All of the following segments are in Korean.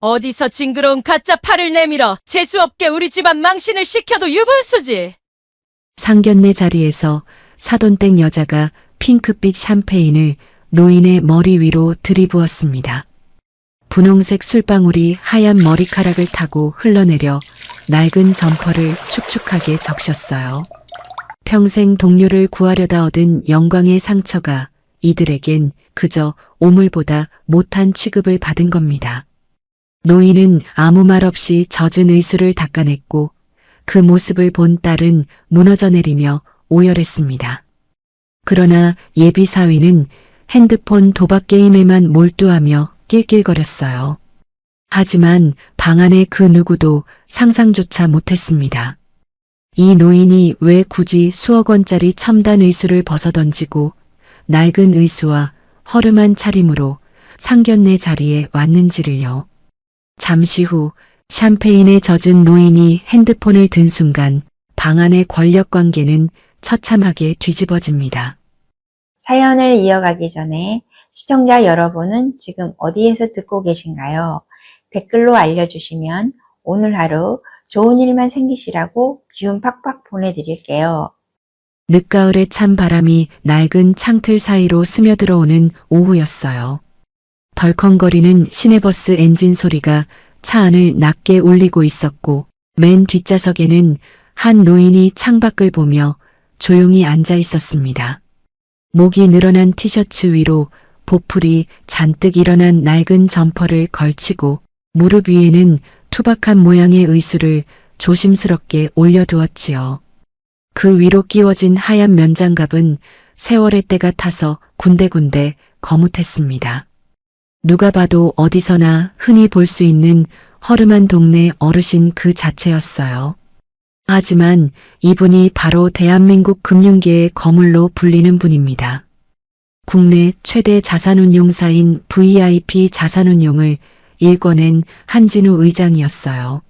어디서 징그러운 가짜 팔을 내밀어 재수없게 우리 집안 망신을 시켜도 유분수지. 상견례 자리에서 사돈댁 여자가 핑크빛 샴페인을 노인의 머리 위로 들이부었습니다. 분홍색 술방울이 하얀 머리카락을 타고 흘러내려 낡은 점퍼를 축축하게 적셨어요. 평생 동료를 구하려다 얻은 영광의 상처가 이들에겐 그저 오물보다 못한 취급을 받은 겁니다. 노인은 아무 말 없이 젖은 의수를 닦아냈고 그 모습을 본 딸은 무너져 내리며 오열했습니다. 그러나 예비 사위는 핸드폰 도박 게임에만 몰두하며 낄낄거렸어요. 하지만 방 안의 그 누구도 상상조차 못했습니다. 이 노인이 왜 굳이 수억 원짜리 첨단 의수를 벗어던지고 낡은 의수와 허름한 차림으로 상견례 자리에 왔는지를요. 잠시 후 샴페인에 젖은 노인이 핸드폰을 든 순간 방 안의 권력 관계는 처참하게 뒤집어집니다. 사연을 이어가기 전에 시청자 여러분은 지금 어디에서 듣고 계신가요? 댓글로 알려주시면 오늘 하루 좋은 일만 생기시라고 기운 팍팍 보내드릴게요. 늦가을에 찬 바람이 낡은 창틀 사이로 스며들어오는 오후였어요. 덜컹거리는 시내버스 엔진 소리가 차 안을 낮게 울리고 있었고 맨 뒷좌석에는 한 노인이 창밖을 보며 조용히 앉아 있었습니다. 목이 늘어난 티셔츠 위로 보풀이 잔뜩 일어난 낡은 점퍼를 걸치고 무릎 위에는 투박한 모양의 의수를 조심스럽게 올려두었지요. 그 위로 끼워진 하얀 면장갑은 세월의 때가 타서 군데군데 거뭇했습니다. 누가 봐도 어디서나 흔히 볼 수 있는 허름한 동네 어르신 그 자체였어요. 하지만 이분이 바로 대한민국 금융계의 거물로 불리는 분입니다. 국내 최대 자산운용사인 VIP 자산운용을 일궈낸 한진우 의장이었어요.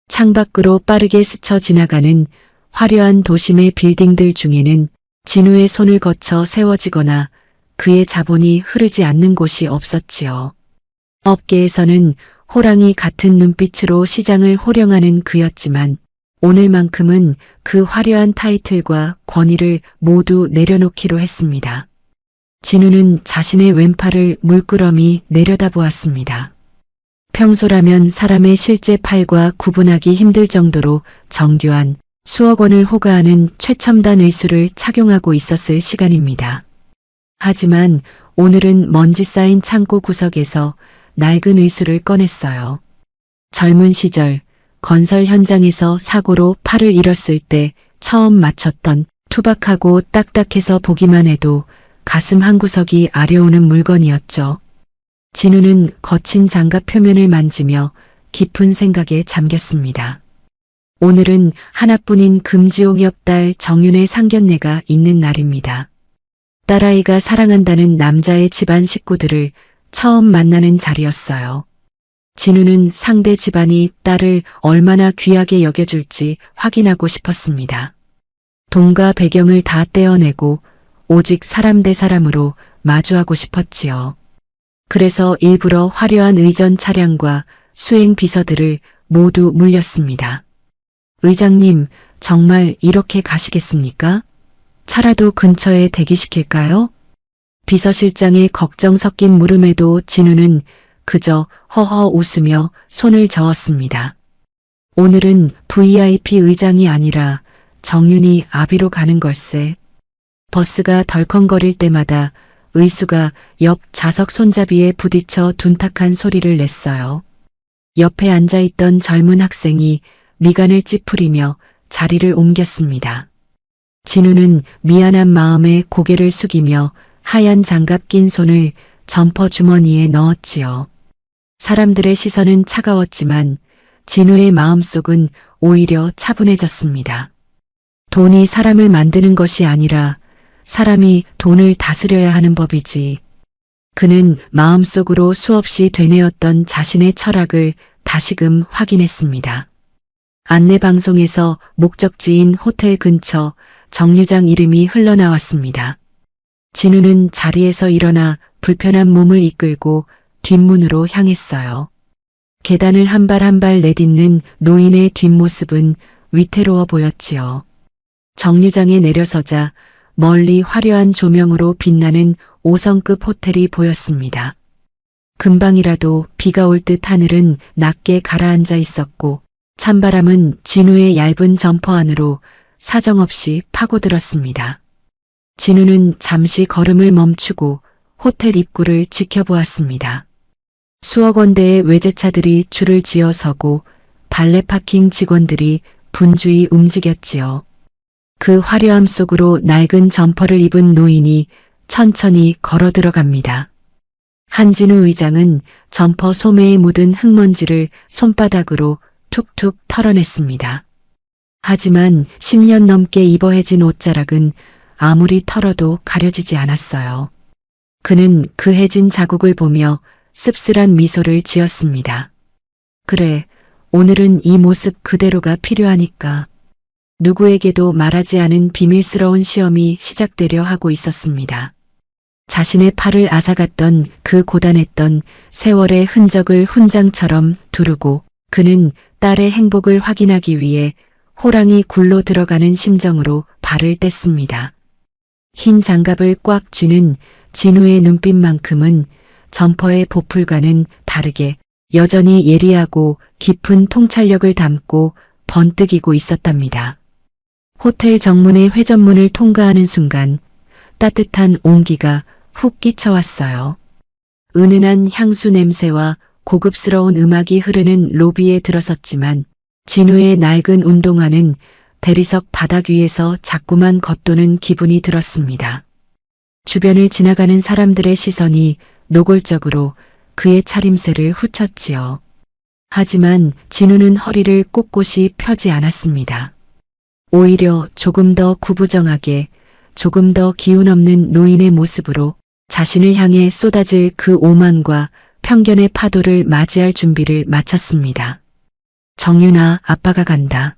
창밖으로 빠르게 스쳐 지나가는 화려한 도심의 빌딩들 중에는 진우의 손을 거쳐 세워지거나 그의 자본이 흐르지 않는 곳이 없었지요. 업계에서는 호랑이 같은 눈빛으로 시장을 호령하는 그였지만 오늘만큼은 그 화려한 타이틀과 권위를 모두 내려놓기로 했습니다. 진우는 자신의 왼팔을 물끄러미 내려다보았습니다. 평소라면 사람의 실제 팔과 구분하기 힘들 정도로 정교한 수억 원을 호가하는 최첨단 의수를 착용하고 있었을 시간입니다. 하지만 오늘은 먼지 쌓인 창고 구석에서 낡은 의수를 꺼냈어요. 젊은 시절 건설 현장에서 사고로 팔을 잃었을 때 처음 맞췄던 투박하고 딱딱해서 보기만 해도 가슴 한구석이 아려오는 물건이었죠. 진우는 거친 장갑 표면을 만지며 깊은 생각에 잠겼습니다. 오늘은 하나뿐인 금지옥 옆딸 정윤의 상견례가 있는 날입니다. 딸아이가 사랑한다는 남자의 집안 식구들을 처음 만나는 자리였어요. 진우는 상대 집안이 딸을 얼마나 귀하게 여겨줄지 확인하고 싶었습니다. 돈과 배경을 다 떼어내고 오직 사람 대 사람으로 마주하고 싶었지요. 그래서 일부러 화려한 의전 차량과 수행 비서들을 모두 물렸습니다. 의장님, 정말 이렇게 가시겠습니까? 차라도 근처에 대기시킬까요? 비서실장의 걱정 섞인 물음에도 진우는 그저 허허 웃으며 손을 저었습니다. 오늘은 VIP 의장이 아니라 정윤이 아비로 가는 걸세. 버스가 덜컹거릴 때마다 의수가 옆 좌석 손잡이에 부딪혀 둔탁한 소리를 냈어요. 옆에 앉아있던 젊은 학생이 미간을 찌푸리며 자리를 옮겼습니다. 진우는 미안한 마음에 고개를 숙이며 하얀 장갑 낀 손을 점퍼 주머니에 넣었지요. 사람들의 시선은 차가웠지만 진우의 마음속은 오히려 차분해졌습니다. 돈이 사람을 만드는 것이 아니라 사람이 돈을 다스려야 하는 법이지. 그는 마음속으로 수없이 되뇌었던 자신의 철학을 다시금 확인했습니다. 안내방송에서 목적지인 호텔 근처 정류장 이름이 흘러나왔습니다. 진우는 자리에서 일어나 불편한 몸을 이끌고 뒷문으로 향했어요. 계단을 한 발 한 발 내딛는 노인의 뒷모습은 위태로워 보였지요. 정류장에 내려서자 멀리 화려한 조명으로 빛나는 5성급 호텔이 보였습니다. 금방이라도 비가 올 듯 하늘은 낮게 가라앉아 있었고 찬바람은 진우의 얇은 점퍼 안으로 사정없이 파고들었습니다. 진우는 잠시 걸음을 멈추고 호텔 입구를 지켜보았습니다. 수억 원대의 외제차들이 줄을 지어 서고 발레 파킹 직원들이 분주히 움직였지요. 그 화려함 속으로 낡은 점퍼를 입은 노인이 천천히 걸어 들어갑니다. 한진우 의장은 점퍼 소매에 묻은 흙먼지를 손바닥으로 툭툭 털어냈습니다. 하지만 10년 넘게 입어해진 옷자락은 아무리 털어도 가려지지 않았어요. 그는 그 해진 자국을 보며 씁쓸한 미소를 지었습니다. 그래, 오늘은 이 모습 그대로가 필요하니까. 누구에게도 말하지 않은 비밀스러운 시험이 시작되려 하고 있었습니다. 자신의 팔을 앗아갔던 그 고단했던 세월의 흔적을 훈장처럼 두르고 그는 딸의 행복을 확인하기 위해 호랑이 굴로 들어가는 심정으로 발을 뗐습니다. 흰 장갑을 꽉 쥐는 진우의 눈빛만큼은 점퍼의 보풀과는 다르게 여전히 예리하고 깊은 통찰력을 담고 번뜩이고 있었답니다. 호텔 정문의 회전문을 통과하는 순간 따뜻한 온기가 훅 끼쳐왔어요. 은은한 향수 냄새와 고급스러운 음악이 흐르는 로비에 들어섰지만 진우의 낡은 운동화는 대리석 바닥 위에서 자꾸만 겉도는 기분이 들었습니다. 주변을 지나가는 사람들의 시선이 노골적으로 그의 차림새를 훑었지요. 하지만 진우는 허리를 꼿꼿이 펴지 않았습니다. 오히려 조금 더 구부정하게, 조금 더 기운 없는 노인의 모습으로 자신을 향해 쏟아질 그 오만과 편견의 파도를 맞이할 준비를 마쳤습니다. 정윤아, 아빠가 간다.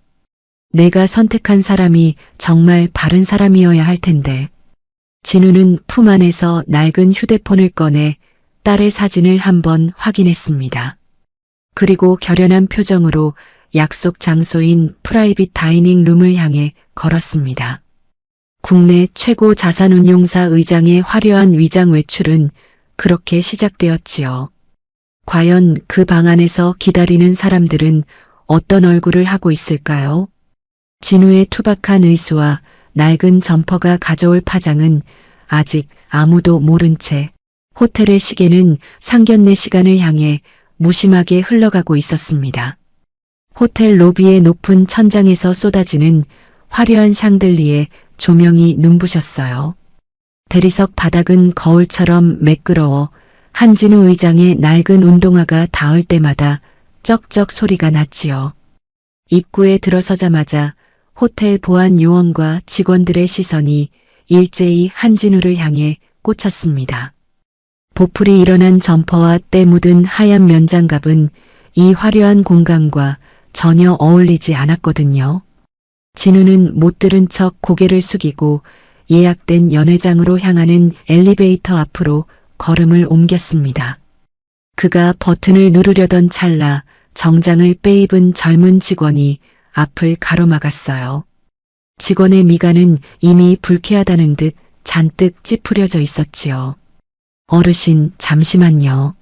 내가 선택한 사람이 정말 바른 사람이어야 할 텐데. 진우는 품 안에서 낡은 휴대폰을 꺼내 딸의 사진을 한번 확인했습니다. 그리고 결연한 표정으로 약속 장소인 프라이빗 다이닝 룸을 향해 걸었습니다. 국내 최고 자산운용사 의장의 화려한 위장 외출은 그렇게 시작되었지요. 과연 그 방 안에서 기다리는 사람들은 어떤 얼굴을 하고 있을까요? 진우의 투박한 의수와 낡은 점퍼가 가져올 파장은 아직 아무도 모른 채 호텔의 시계는 상견례 시간을 향해 무심하게 흘러가고 있었습니다. 호텔 로비의 높은 천장에서 쏟아지는 화려한 샹들리에 조명이 눈부셨어요. 대리석 바닥은 거울처럼 매끄러워 한진우 의장의 낡은 운동화가 닿을 때마다 쩍쩍 소리가 났지요. 입구에 들어서자마자 호텔 보안 요원과 직원들의 시선이 일제히 한진우를 향해 꽂혔습니다. 보풀이 일어난 점퍼와 때 묻은 하얀 면장갑은 이 화려한 공간과 전혀 어울리지 않았거든요. 진우는 못 들은 척 고개를 숙이고 예약된 연회장으로 향하는 엘리베이터 앞으로 걸음을 옮겼습니다. 그가 버튼을 누르려던 찰나 정장을 빼입은 젊은 직원이 앞을 가로막았어요. 직원의 미간은 이미 불쾌하다는 듯 잔뜩 찌푸려져 있었지요. 어르신, 잠시만요.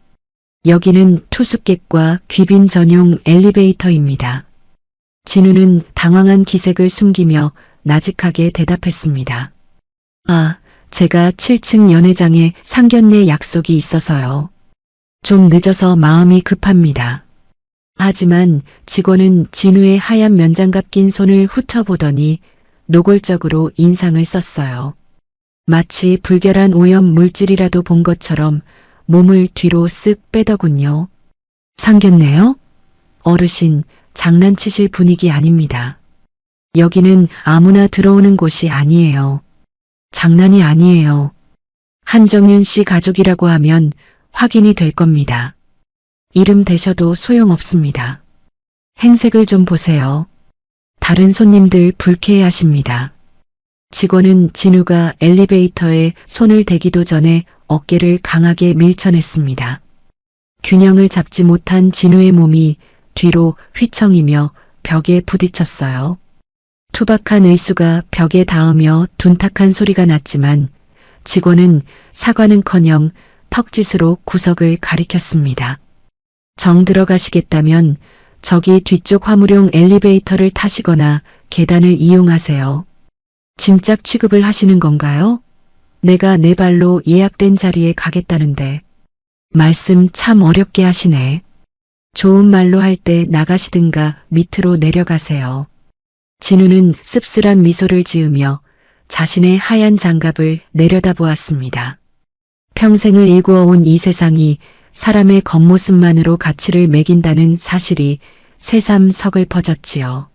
여기는 투숙객과 귀빈 전용 엘리베이터입니다. 진우는 당황한 기색을 숨기며 나직하게 대답했습니다. 아, 제가 7층 연회장에 상견례 약속이 있어서요. 좀 늦어서 마음이 급합니다. 하지만 직원은 진우의 하얀 면장갑 낀 손을 훑어보더니 노골적으로 인상을 썼어요. 마치 불결한 오염 물질이라도 본 것처럼 몸을 뒤로 쓱 빼더군요. 상견례요? 어르신, 장난치실 분위기 아닙니다. 여기는 아무나 들어오는 곳이 아니에요. 장난이 아니에요. 한정윤 씨 가족이라고 하면 확인이 될 겁니다. 이름 대셔도 소용없습니다. 행색을 좀 보세요. 다른 손님들 불쾌해하십니다. 직원은 진우가 엘리베이터에 손을 대기도 전에 어깨를 강하게 밀쳐냈습니다. 균형을 잡지 못한 진우의 몸이 뒤로 휘청이며 벽에 부딪혔어요. 투박한 의수가 벽에 닿으며 둔탁한 소리가 났지만 직원은 사과는커녕 턱짓으로 구석을 가리켰습니다. 정 들어가시겠다면 저기 뒤쪽 화물용 엘리베이터를 타시거나 계단을 이용하세요. 짐작 취급을 하시는 건가요? 내가 내 발로 예약된 자리에 가겠다는데. 말씀 참 어렵게 하시네. 좋은 말로 할 때 나가시든가 밑으로 내려가세요. 진우는 씁쓸한 미소를 지으며 자신의 하얀 장갑을 내려다보았습니다. 평생을 일구어온 이 세상이 사람의 겉모습만으로 가치를 매긴다는 사실이 새삼 서글퍼졌지요.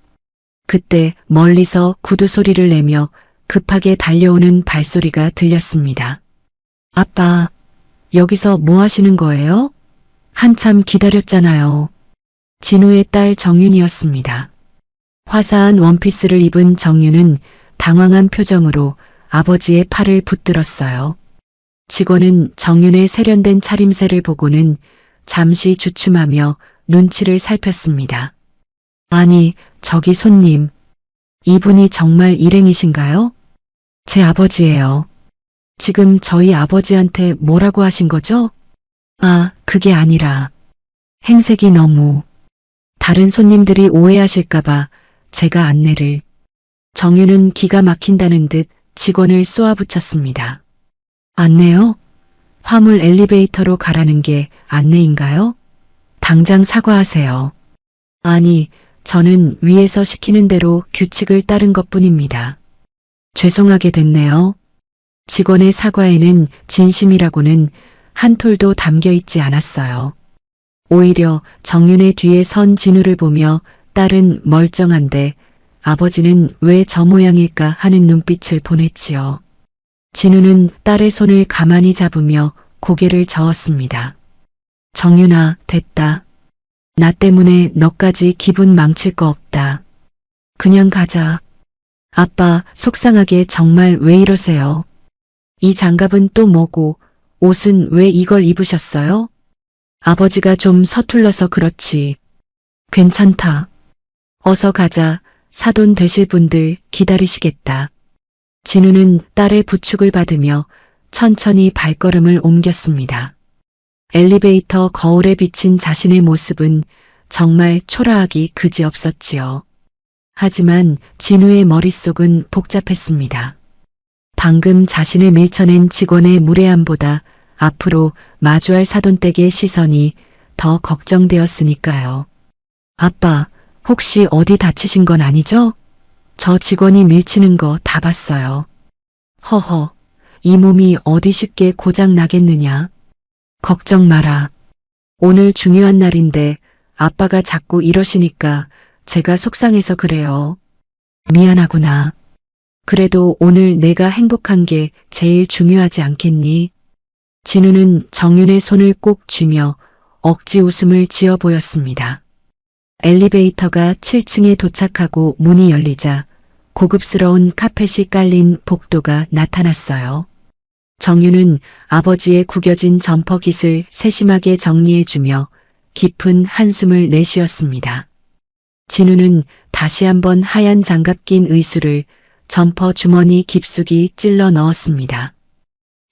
그때 멀리서 구두 소리를 내며 급하게 달려오는 발소리가 들렸습니다. 아빠, 여기서 뭐 하시는 거예요? 한참 기다렸잖아요. 진우의 딸 정윤이었습니다. 화사한 원피스를 입은 정윤은 당황한 표정으로 아버지의 팔을 붙들었어요. 직원은 정윤의 세련된 차림새를 보고는 잠시 주춤하며 눈치를 살폈습니다. 아니, 저기 손님. 이분이 정말 일행이신가요? 제 아버지예요. 지금 저희 아버지한테 뭐라고 하신 거죠? 아, 그게 아니라 행색이 너무. 다른 손님들이 오해하실까봐 제가 안내를. 정윤은 기가 막힌다는 듯 직원을 쏘아붙였습니다. 안내요? 화물 엘리베이터로 가라는 게 안내인가요? 당장 사과하세요. 아니, 저는 위에서 시키는 대로 규칙을 따른 것뿐입니다. 죄송하게 됐네요. 직원의 사과에는 진심이라고는 한 톨도 담겨 있지 않았어요. 오히려 정윤의 뒤에 선 진우를 보며 딸은 멀쩡한데 아버지는 왜 저 모양일까 하는 눈빛을 보냈지요. 진우는 딸의 손을 가만히 잡으며 고개를 저었습니다. 정윤아, 됐다. 나 때문에 너까지 기분 망칠 거 없다. 그냥 가자. 아빠, 속상하게 정말 왜 이러세요? 이 장갑은 또 뭐고 옷은 왜 이걸 입으셨어요? 아버지가 좀 서툴러서 그렇지. 괜찮다. 어서 가자. 사돈 되실 분들 기다리시겠다. 진우는 딸의 부축을 받으며 천천히 발걸음을 옮겼습니다. 엘리베이터 거울에 비친 자신의 모습은 정말 초라하기 그지없었지요. 하지만 진우의 머릿속은 복잡했습니다. 방금 자신을 밀쳐낸 직원의 무례함보다 앞으로 마주할 사돈댁의 시선이 더 걱정되었으니까요. 아빠, 혹시 어디 다치신 건 아니죠? 저 직원이 밀치는 거 다 봤어요. 허허, 이 몸이 어디 쉽게 고장 나겠느냐. 걱정 마라. 오늘 중요한 날인데 아빠가 자꾸 이러시니까 제가 속상해서 그래요. 미안하구나. 그래도 오늘 내가 행복한 게 제일 중요하지 않겠니? 진우는 정윤의 손을 꼭 쥐며 억지 웃음을 지어 보였습니다. 엘리베이터가 7층에 도착하고 문이 열리자 고급스러운 카펫이 깔린 복도가 나타났어요. 정윤은 아버지의 구겨진 점퍼깃을 세심하게 정리해주며 깊은 한숨을 내쉬었습니다. 진우는 다시 한번 하얀 장갑 낀 의수를 점퍼 주머니 깊숙이 찔러 넣었습니다.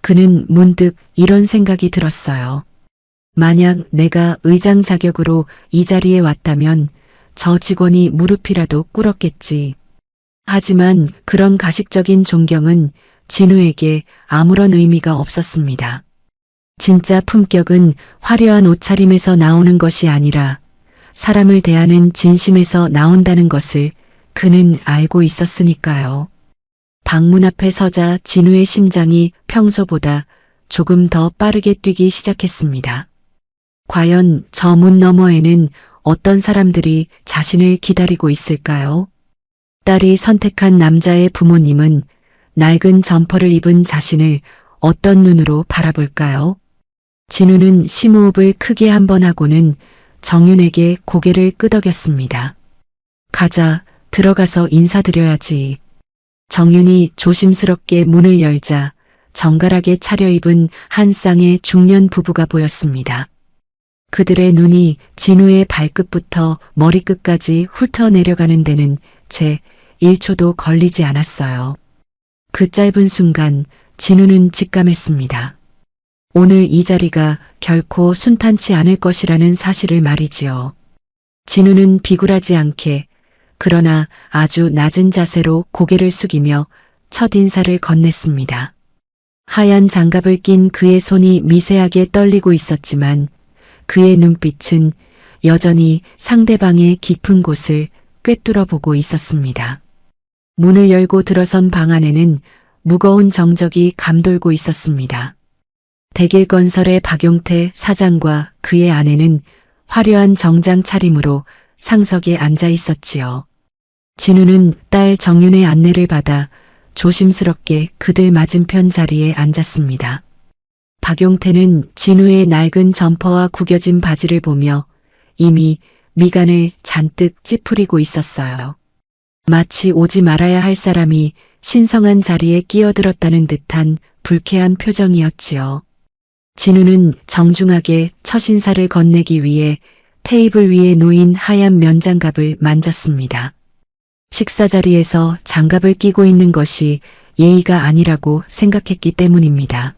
그는 문득 이런 생각이 들었어요. 만약 내가 의장 자격으로 이 자리에 왔다면 저 직원이 무릎이라도 꿇었겠지. 하지만 그런 가식적인 존경은 진우에게 아무런 의미가 없었습니다. 진짜 품격은 화려한 옷차림에서 나오는 것이 아니라 사람을 대하는 진심에서 나온다는 것을 그는 알고 있었으니까요. 방문 앞에 서자 진우의 심장이 평소보다 조금 더 빠르게 뛰기 시작했습니다. 과연 저 문 너머에는 어떤 사람들이 자신을 기다리고 있을까요? 딸이 선택한 남자의 부모님은 낡은 점퍼를 입은 자신을 어떤 눈으로 바라볼까요? 진우는 심호흡을 크게 한 번 하고는 정윤에게 고개를 끄덕였습니다. 가자, 들어가서 인사드려야지. 정윤이 조심스럽게 문을 열자 정갈하게 차려입은 한 쌍의 중년 부부가 보였습니다. 그들의 눈이 진우의 발끝부터 머리끝까지 훑어 내려가는 데는 채 1초도 걸리지 않았어요. 그 짧은 순간 진우는 직감했습니다. 오늘 이 자리가 결코 순탄치 않을 것이라는 사실을 말이지요. 진우는 비굴하지 않게 그러나 아주 낮은 자세로 고개를 숙이며 첫 인사를 건넸습니다. 하얀 장갑을 낀 그의 손이 미세하게 떨리고 있었지만 그의 눈빛은 여전히 상대방의 깊은 곳을 꿰뚫어 보고 있었습니다. 문을 열고 들어선 방 안에는 무거운 정적이 감돌고 있었습니다. 대길건설의 박용태 사장과 그의 아내는 화려한 정장 차림으로 상석에 앉아 있었지요. 진우는 딸 정윤의 안내를 받아 조심스럽게 그들 맞은편 자리에 앉았습니다. 박용태는 진우의 낡은 점퍼와 구겨진 바지를 보며 이미 미간을 잔뜩 찌푸리고 있었어요. 마치 오지 말아야 할 사람이 신성한 자리에 끼어들었다는 듯한 불쾌한 표정이었지요. 진우는 정중하게 첫 인사를 건네기 위해 테이블 위에 놓인 하얀 면장갑을 만졌습니다. 식사 자리에서 장갑을 끼고 있는 것이 예의가 아니라고 생각했기 때문입니다.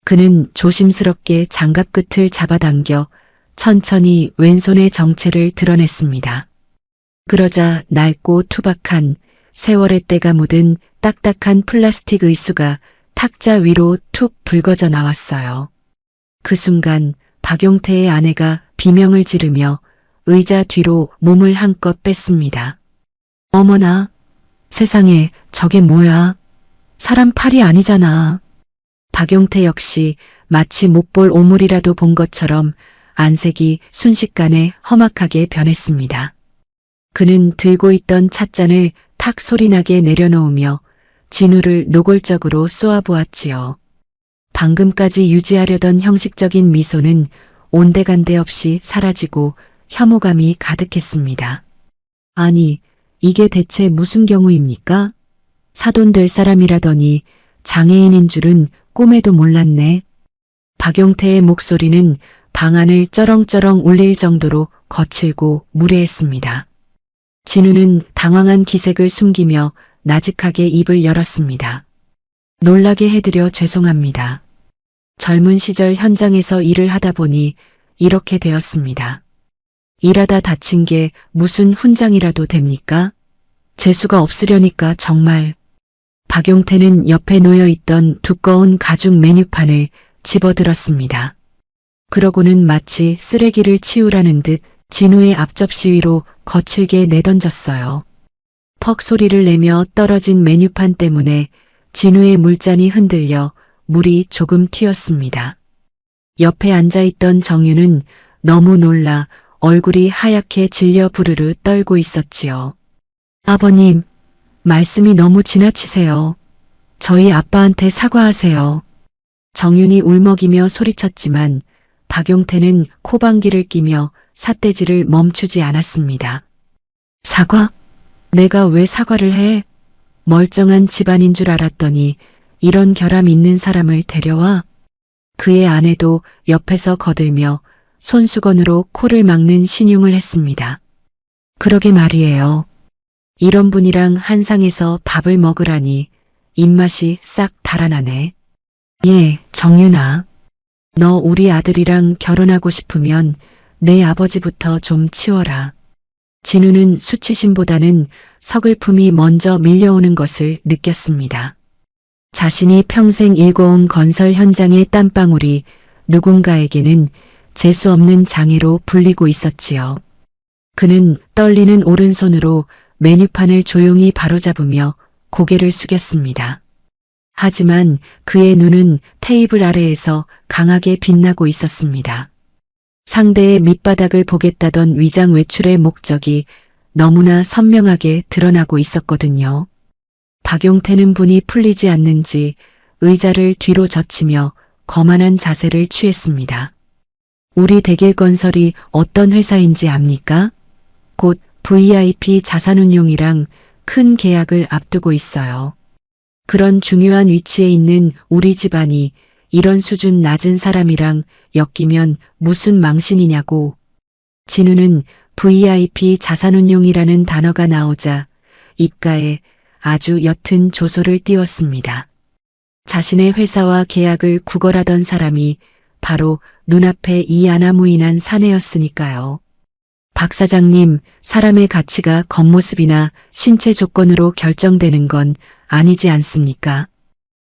그는 조심스럽게 장갑 끝을 잡아당겨 천천히 왼손의 정체를 드러냈습니다. 그러자 낡고 투박한 세월의 때가 묻은 딱딱한 플라스틱 의수가 탁자 위로 툭 붉어져 나왔어요. 그 순간 박용태의 아내가 비명을 지르며 의자 뒤로 몸을 한껏 뺐습니다. 어머나, 세상에 저게 뭐야? 사람 팔이 아니잖아. 박용태 역시 마치 못 볼 오물이라도 본 것처럼 안색이 순식간에 험악하게 변했습니다. 그는 들고 있던 찻잔을 탁 소리나게 내려놓으며 진우를 노골적으로 쏘아보았지요. 방금까지 유지하려던 형식적인 미소는 온데간데 없이 사라지고 혐오감이 가득했습니다. 아니, 이게 대체 무슨 경우입니까? 사돈 될 사람이라더니 장애인인 줄은 꿈에도 몰랐네. 박용태의 목소리는 방 안을 쩌렁쩌렁 울릴 정도로 거칠고 무례했습니다. 진우는 당황한 기색을 숨기며 나직하게 입을 열었습니다. 놀라게 해드려 죄송합니다. 젊은 시절 현장에서 일을 하다 보니 이렇게 되었습니다. 일하다 다친 게 무슨 훈장이라도 됩니까? 재수가 없으려니까 정말. 박용태는 옆에 놓여있던 두꺼운 가죽 메뉴판을 집어들었습니다. 그러고는 마치 쓰레기를 치우라는 듯 진우의 앞접시 위로 거칠게 내던졌어요. 퍽 소리를 내며 떨어진 메뉴판 때문에 진우의 물잔이 흔들려 물이 조금 튀었습니다. 옆에 앉아있던 정유는 너무 놀라 얼굴이 하얗게 질려 부르르 떨고 있었지요. 아버님, 말씀이 너무 지나치세요. 저희 아빠한테 사과하세요. 정윤이 울먹이며 소리쳤지만 박용태는 코방귀를 끼며 삿대질을 멈추지 않았습니다. 사과? 내가 왜 사과를 해? 멀쩡한 집안인 줄 알았더니 이런 결함 있는 사람을 데려와? 그의 아내도 옆에서 거들며 손수건으로 코를 막는 신용을 했습니다. 그러게 말이에요. 이런 분이랑 한 상에서 밥을 먹으라니 입맛이 싹 달아나네. 예, 정윤아. 너 우리 아들이랑 결혼하고 싶으면 내 아버지부터 좀 치워라. 진우는 수치심보다는 서글픔이 먼저 밀려오는 것을 느꼈습니다. 자신이 평생 일궈온 건설 현장의 땀방울이 누군가에게는 재수 없는 장애로 불리고 있었지요. 그는 떨리는 오른손으로 메뉴판을 조용히 바로잡으며 고개를 숙였습니다. 하지만 그의 눈은 테이블 아래에서 강하게 빛나고 있었습니다. 상대의 밑바닥을 보겠다던 위장 외출의 목적이 너무나 선명하게 드러나고 있었거든요. 박용태는 분이 풀리지 않는지 의자를 뒤로 젖히며 거만한 자세를 취했습니다. 우리 대길건설이 어떤 회사인지 압니까? 곧 VIP 자산운용이랑 큰 계약을 앞두고 있어요. 그런 중요한 위치에 있는 우리 집안이 이런 수준 낮은 사람이랑 엮이면 무슨 망신이냐고. 진우는 VIP 자산운용이라는 단어가 나오자 입가에 아주 옅은 조소를 띄웠습니다. 자신의 회사와 계약을 구걸하던 사람이 바로 눈앞에 이 아나무인한 사내였으니까요. 박 사장님, 사람의 가치가 겉모습이나 신체 조건으로 결정되는 건 아니지 않습니까?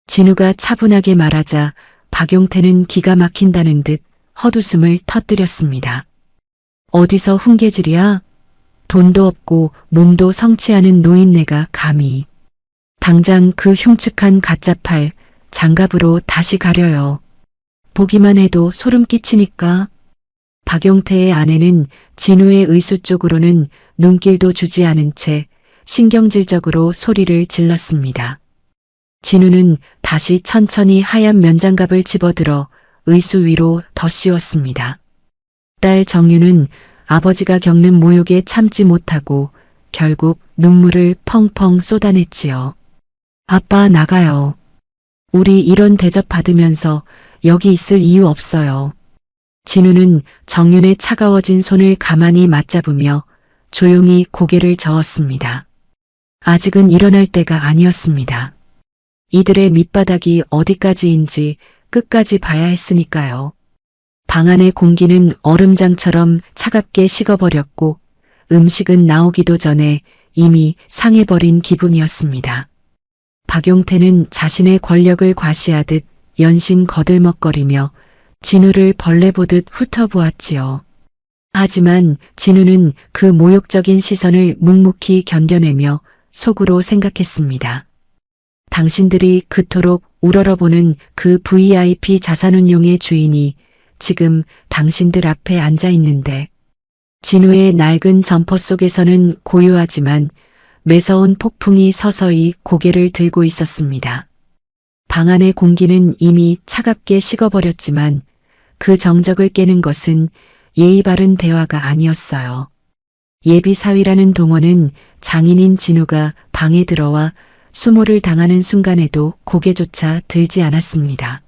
진우가 차분하게 말하자 박용태는 기가 막힌다는 듯 헛웃음을 터뜨렸습니다. 어디서 훈계질이야? 돈도 없고 몸도 성취하는 노인네가 감히. 당장 그 흉측한 가짜 팔 장갑으로 다시 가려요. 보기만 해도 소름 끼치니까. 박용태의 아내는 진우의 의수 쪽으로는 눈길도 주지 않은 채 신경질적으로 소리를 질렀습니다. 진우는 다시 천천히 하얀 면장갑을 집어들어 의수 위로 더 씌웠습니다. 딸 정유는 아버지가 겪는 모욕에 참지 못하고 결국 눈물을 펑펑 쏟아냈지요. 아빠 나가요. 우리 이런 대접 받으면서 여기 있을 이유 없어요. 진우는 정윤의 차가워진 손을 가만히 맞잡으며 조용히 고개를 저었습니다. 아직은 일어날 때가 아니었습니다. 이들의 밑바닥이 어디까지인지 끝까지 봐야 했으니까요. 방 안의 공기는 얼음장처럼 차갑게 식어버렸고 음식은 나오기도 전에 이미 상해버린 기분이었습니다. 박용태는 자신의 권력을 과시하듯 연신 거들먹거리며 진우를 벌레 보듯 훑어보았지요. 하지만 진우는 그 모욕적인 시선을 묵묵히 견뎌내며 속으로 생각했습니다. 당신들이 그토록 우러러보는 그 VIP 자산운용의 주인이 지금 당신들 앞에 앉아 있는데 진우의 낡은 점퍼 속에서는 고요하지만 매서운 폭풍이 서서히 고개를 들고 있었습니다. 방 안의 공기는 이미 차갑게 식어버렸지만 그 정적을 깨는 것은 예의 바른 대화가 아니었어요. 예비사위라는 동원은 장인인 진우가 방에 들어와 수모를 당하는 순간에도 고개조차 들지 않았습니다.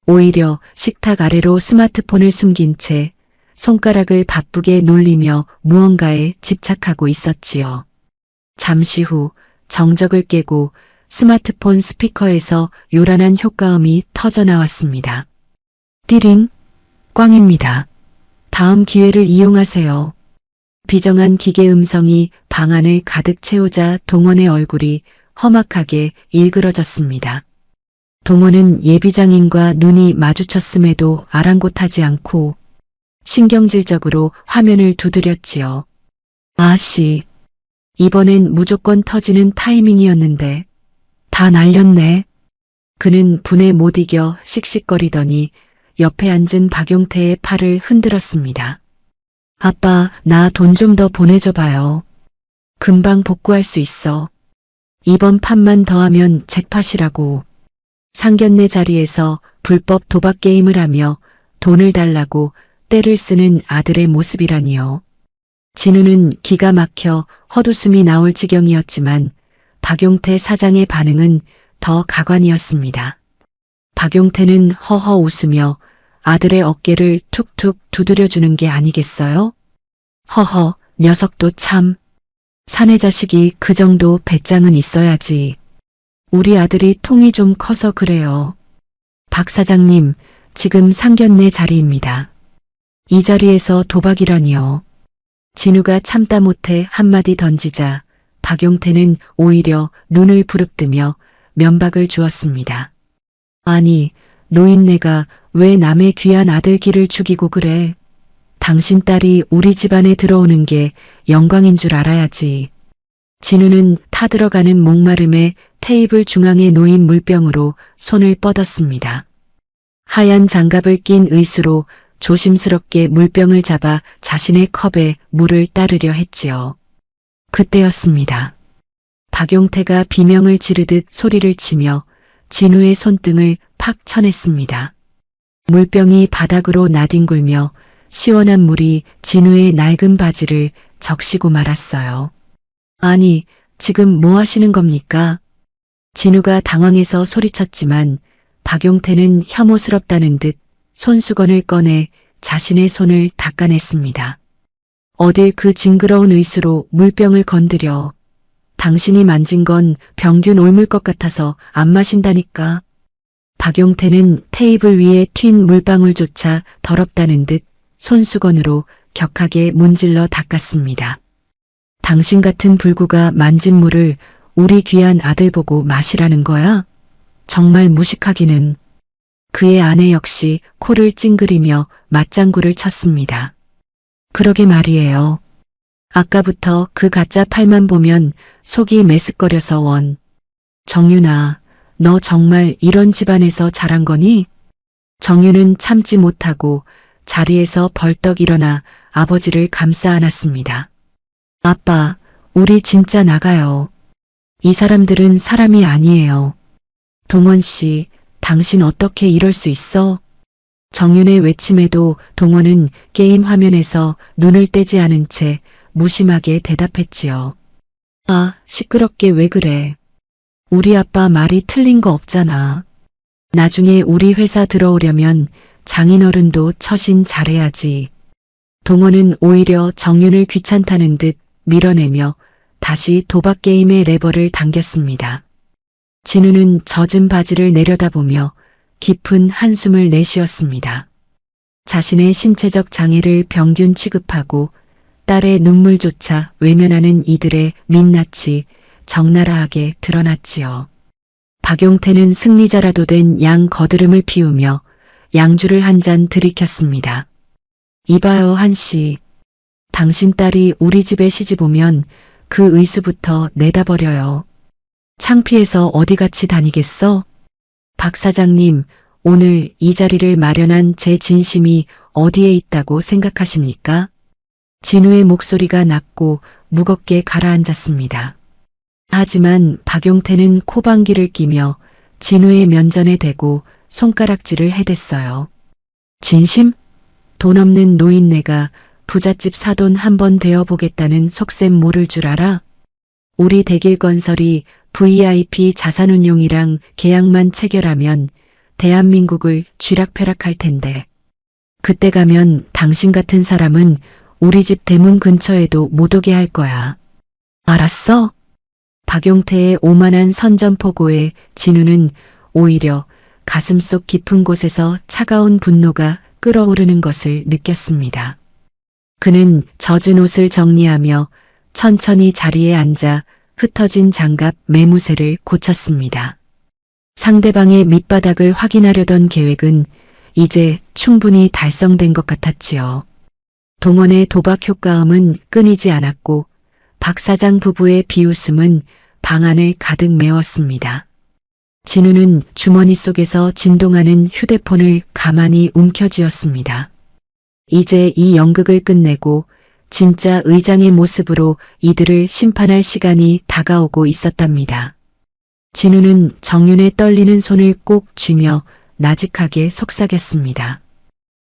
오히려 식탁 아래로 스마트폰을 숨긴 채 손가락을 바쁘게 놀리며 무언가에 집착하고 있었지요. 잠시 후 정적을 깨고 스마트폰 스피커에서 요란한 효과음이 터져 나왔습니다. 띠링, 꽝입니다. 다음 기회를 이용하세요. 비정한 기계 음성이 방 안을 가득 채우자 동원의 얼굴이 험악하게 일그러졌습니다. 동원은 예비장인과 눈이 마주쳤음에도 아랑곳하지 않고 신경질적으로 화면을 두드렸지요. 아씨, 이번엔 무조건 터지는 타이밍이었는데 다 날렸네. 그는 분에 못 이겨 씩씩거리더니 옆에 앉은 박용태의 팔을 흔들었습니다. 아빠, 나 돈 좀 더 보내줘봐요. 금방 복구할 수 있어. 이번 판만 더하면 잭팟이라고. 상견례 자리에서 불법 도박 게임을 하며 돈을 달라고 떼를 쓰는 아들의 모습이라니요. 진우는 기가 막혀 헛웃음이 나올 지경이었지만 박용태 사장의 반응은 더 가관이었습니다. 박용태는 허허 웃으며 아들의 어깨를 툭툭 두드려주는 게 아니겠어요? 허허, 녀석도 참. 사내 자식이 그 정도 배짱은 있어야지. 우리 아들이 통이 좀 커서 그래요. 박 사장님, 지금 상견례 자리입니다. 이 자리에서 도박이라니요. 진우가 참다 못해 한마디 던지자 박용태는 오히려 눈을 부릅뜨며 면박을 주었습니다. 아니, 노인네가 왜 남의 귀한 아들 길을 죽이고 그래? 당신 딸이 우리 집안에 들어오는 게 영광인 줄 알아야지. 진우는 타들어가는 목마름에 테이블 중앙에 놓인 물병으로 손을 뻗었습니다. 하얀 장갑을 낀 의수로 조심스럽게 물병을 잡아 자신의 컵에 물을 따르려 했지요. 그때였습니다. 박용태가 비명을 지르듯 소리를 치며 진우의 손등을 팍 쳐냈습니다. 물병이 바닥으로 나뒹굴며 시원한 물이 진우의 낡은 바지를 적시고 말았어요. 아니, 지금 뭐 하시는 겁니까? 진우가 당황해서 소리쳤지만 박용태는 혐오스럽다는 듯 손수건을 꺼내 자신의 손을 닦아냈습니다. 어딜 그 징그러운 의수로 물병을 건드려. 당신이 만진 건 병균 옮을 것 같아서 안 마신다니까. 박용태는 테이블 위에 튄 물방울조차 더럽다는 듯 손수건으로 격하게 문질러 닦았습니다. 당신 같은 불구가 만진 물을 우리 귀한 아들 보고 마시라는 거야? 정말 무식하기는. 그의 아내 역시 코를 찡그리며 맞장구를 쳤습니다. 그러게 말이에요. 아까부터 그 가짜 팔만 보면 속이 메스꺼려서 원. 정윤아, 너 정말 이런 집안에서 자란 거니? 정윤은 참지 못하고 자리에서 벌떡 일어나 아버지를 감싸 안았습니다. 아빠, 우리 진짜 나가요. 이 사람들은 사람이 아니에요. 동원 씨, 당신 어떻게 이럴 수 있어? 정윤의 외침에도 동원은 게임 화면에서 눈을 떼지 않은 채 무심하게 대답했지요. 아, 시끄럽게 왜 그래? 우리 아빠 말이 틀린 거 없잖아. 나중에 우리 회사 들어오려면 장인어른도 처신 잘해야지. 동원은 오히려 정윤을 귀찮다는 듯 밀어내며 다시 도박 게임의 레버를 당겼습니다. 진우는 젖은 바지를 내려다보며 깊은 한숨을 내쉬었습니다. 자신의 신체적 장애를 병균 취급하고 딸의 눈물조차 외면하는 이들의 민낯이 적나라하게 드러났지요. 박용태는 승리자라도 된 양 거드름을 피우며 양주를 한 잔 들이켰습니다. 이봐요, 한씨. 당신 딸이 우리 집에 시집 오면 그 의수부터 내다 버려요. 창피해서 어디 같이 다니겠어? 박 사장님, 오늘 이 자리를 마련한 제 진심이 어디에 있다고 생각하십니까? 진우의 목소리가 낮고 무겁게 가라앉았습니다. 하지만 박용태는 코방귀를 끼며 진우의 면전에 대고 손가락질을 해댔어요. 진심? 돈 없는 노인네가 부잣집 사돈 한번 되어보겠다는 속셈 모를 줄 알아? 우리 대길건설이 VIP 자산운용이랑 계약만 체결하면 대한민국을 쥐락펴락할 텐데. 그때 가면 당신 같은 사람은 우리 집 대문 근처에도 못 오게 할 거야. 알았어? 박용태의 오만한 선전포고에 진우는 오히려 가슴속 깊은 곳에서 차가운 분노가 끓어오르는 것을 느꼈습니다. 그는 젖은 옷을 정리하며 천천히 자리에 앉아 흩어진 장갑 매무새를 고쳤습니다. 상대방의 밑바닥을 확인하려던 계획은 이제 충분히 달성된 것 같았지요. 동원의 도박 효과음은 끊이지 않았고 박 사장 부부의 비웃음은 방안을 가득 메웠습니다. 진우는 주머니 속에서 진동하는 휴대폰을 가만히 움켜쥐었습니다. 이제 이 연극을 끝내고 진짜 의장의 모습으로 이들을 심판할 시간이 다가오고 있었답니다. 진우는 정윤의 떨리는 손을 꼭 쥐며 나직하게 속삭였습니다.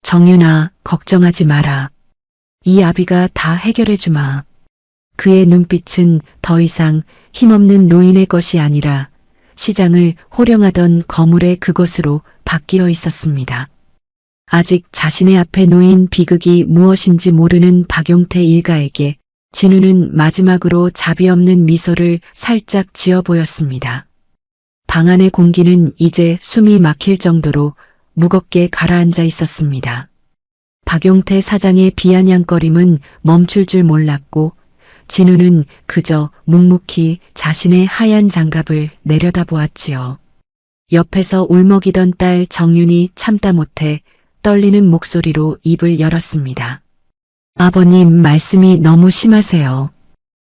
정윤아, 걱정하지 마라. 이 아비가 다 해결해 주마. 그의 눈빛은 더 이상 힘없는 노인의 것이 아니라 시장을 호령하던 거물의 그것으로 바뀌어 있었습니다. 아직 자신의 앞에 놓인 비극이 무엇인지 모르는 박용태 일가에게 진우는 마지막으로 자비 없는 미소를 살짝 지어 보였습니다. 방 안의 공기는 이제 숨이 막힐 정도로 무겁게 가라앉아 있었습니다. 박용태 사장의 비아냥거림은 멈출 줄 몰랐고 진우는 그저 묵묵히 자신의 하얀 장갑을 내려다보았지요. 옆에서 울먹이던 딸 정윤이 참다 못해 떨리는 목소리로 입을 열었습니다. 아버님, 말씀이 너무 심하세요.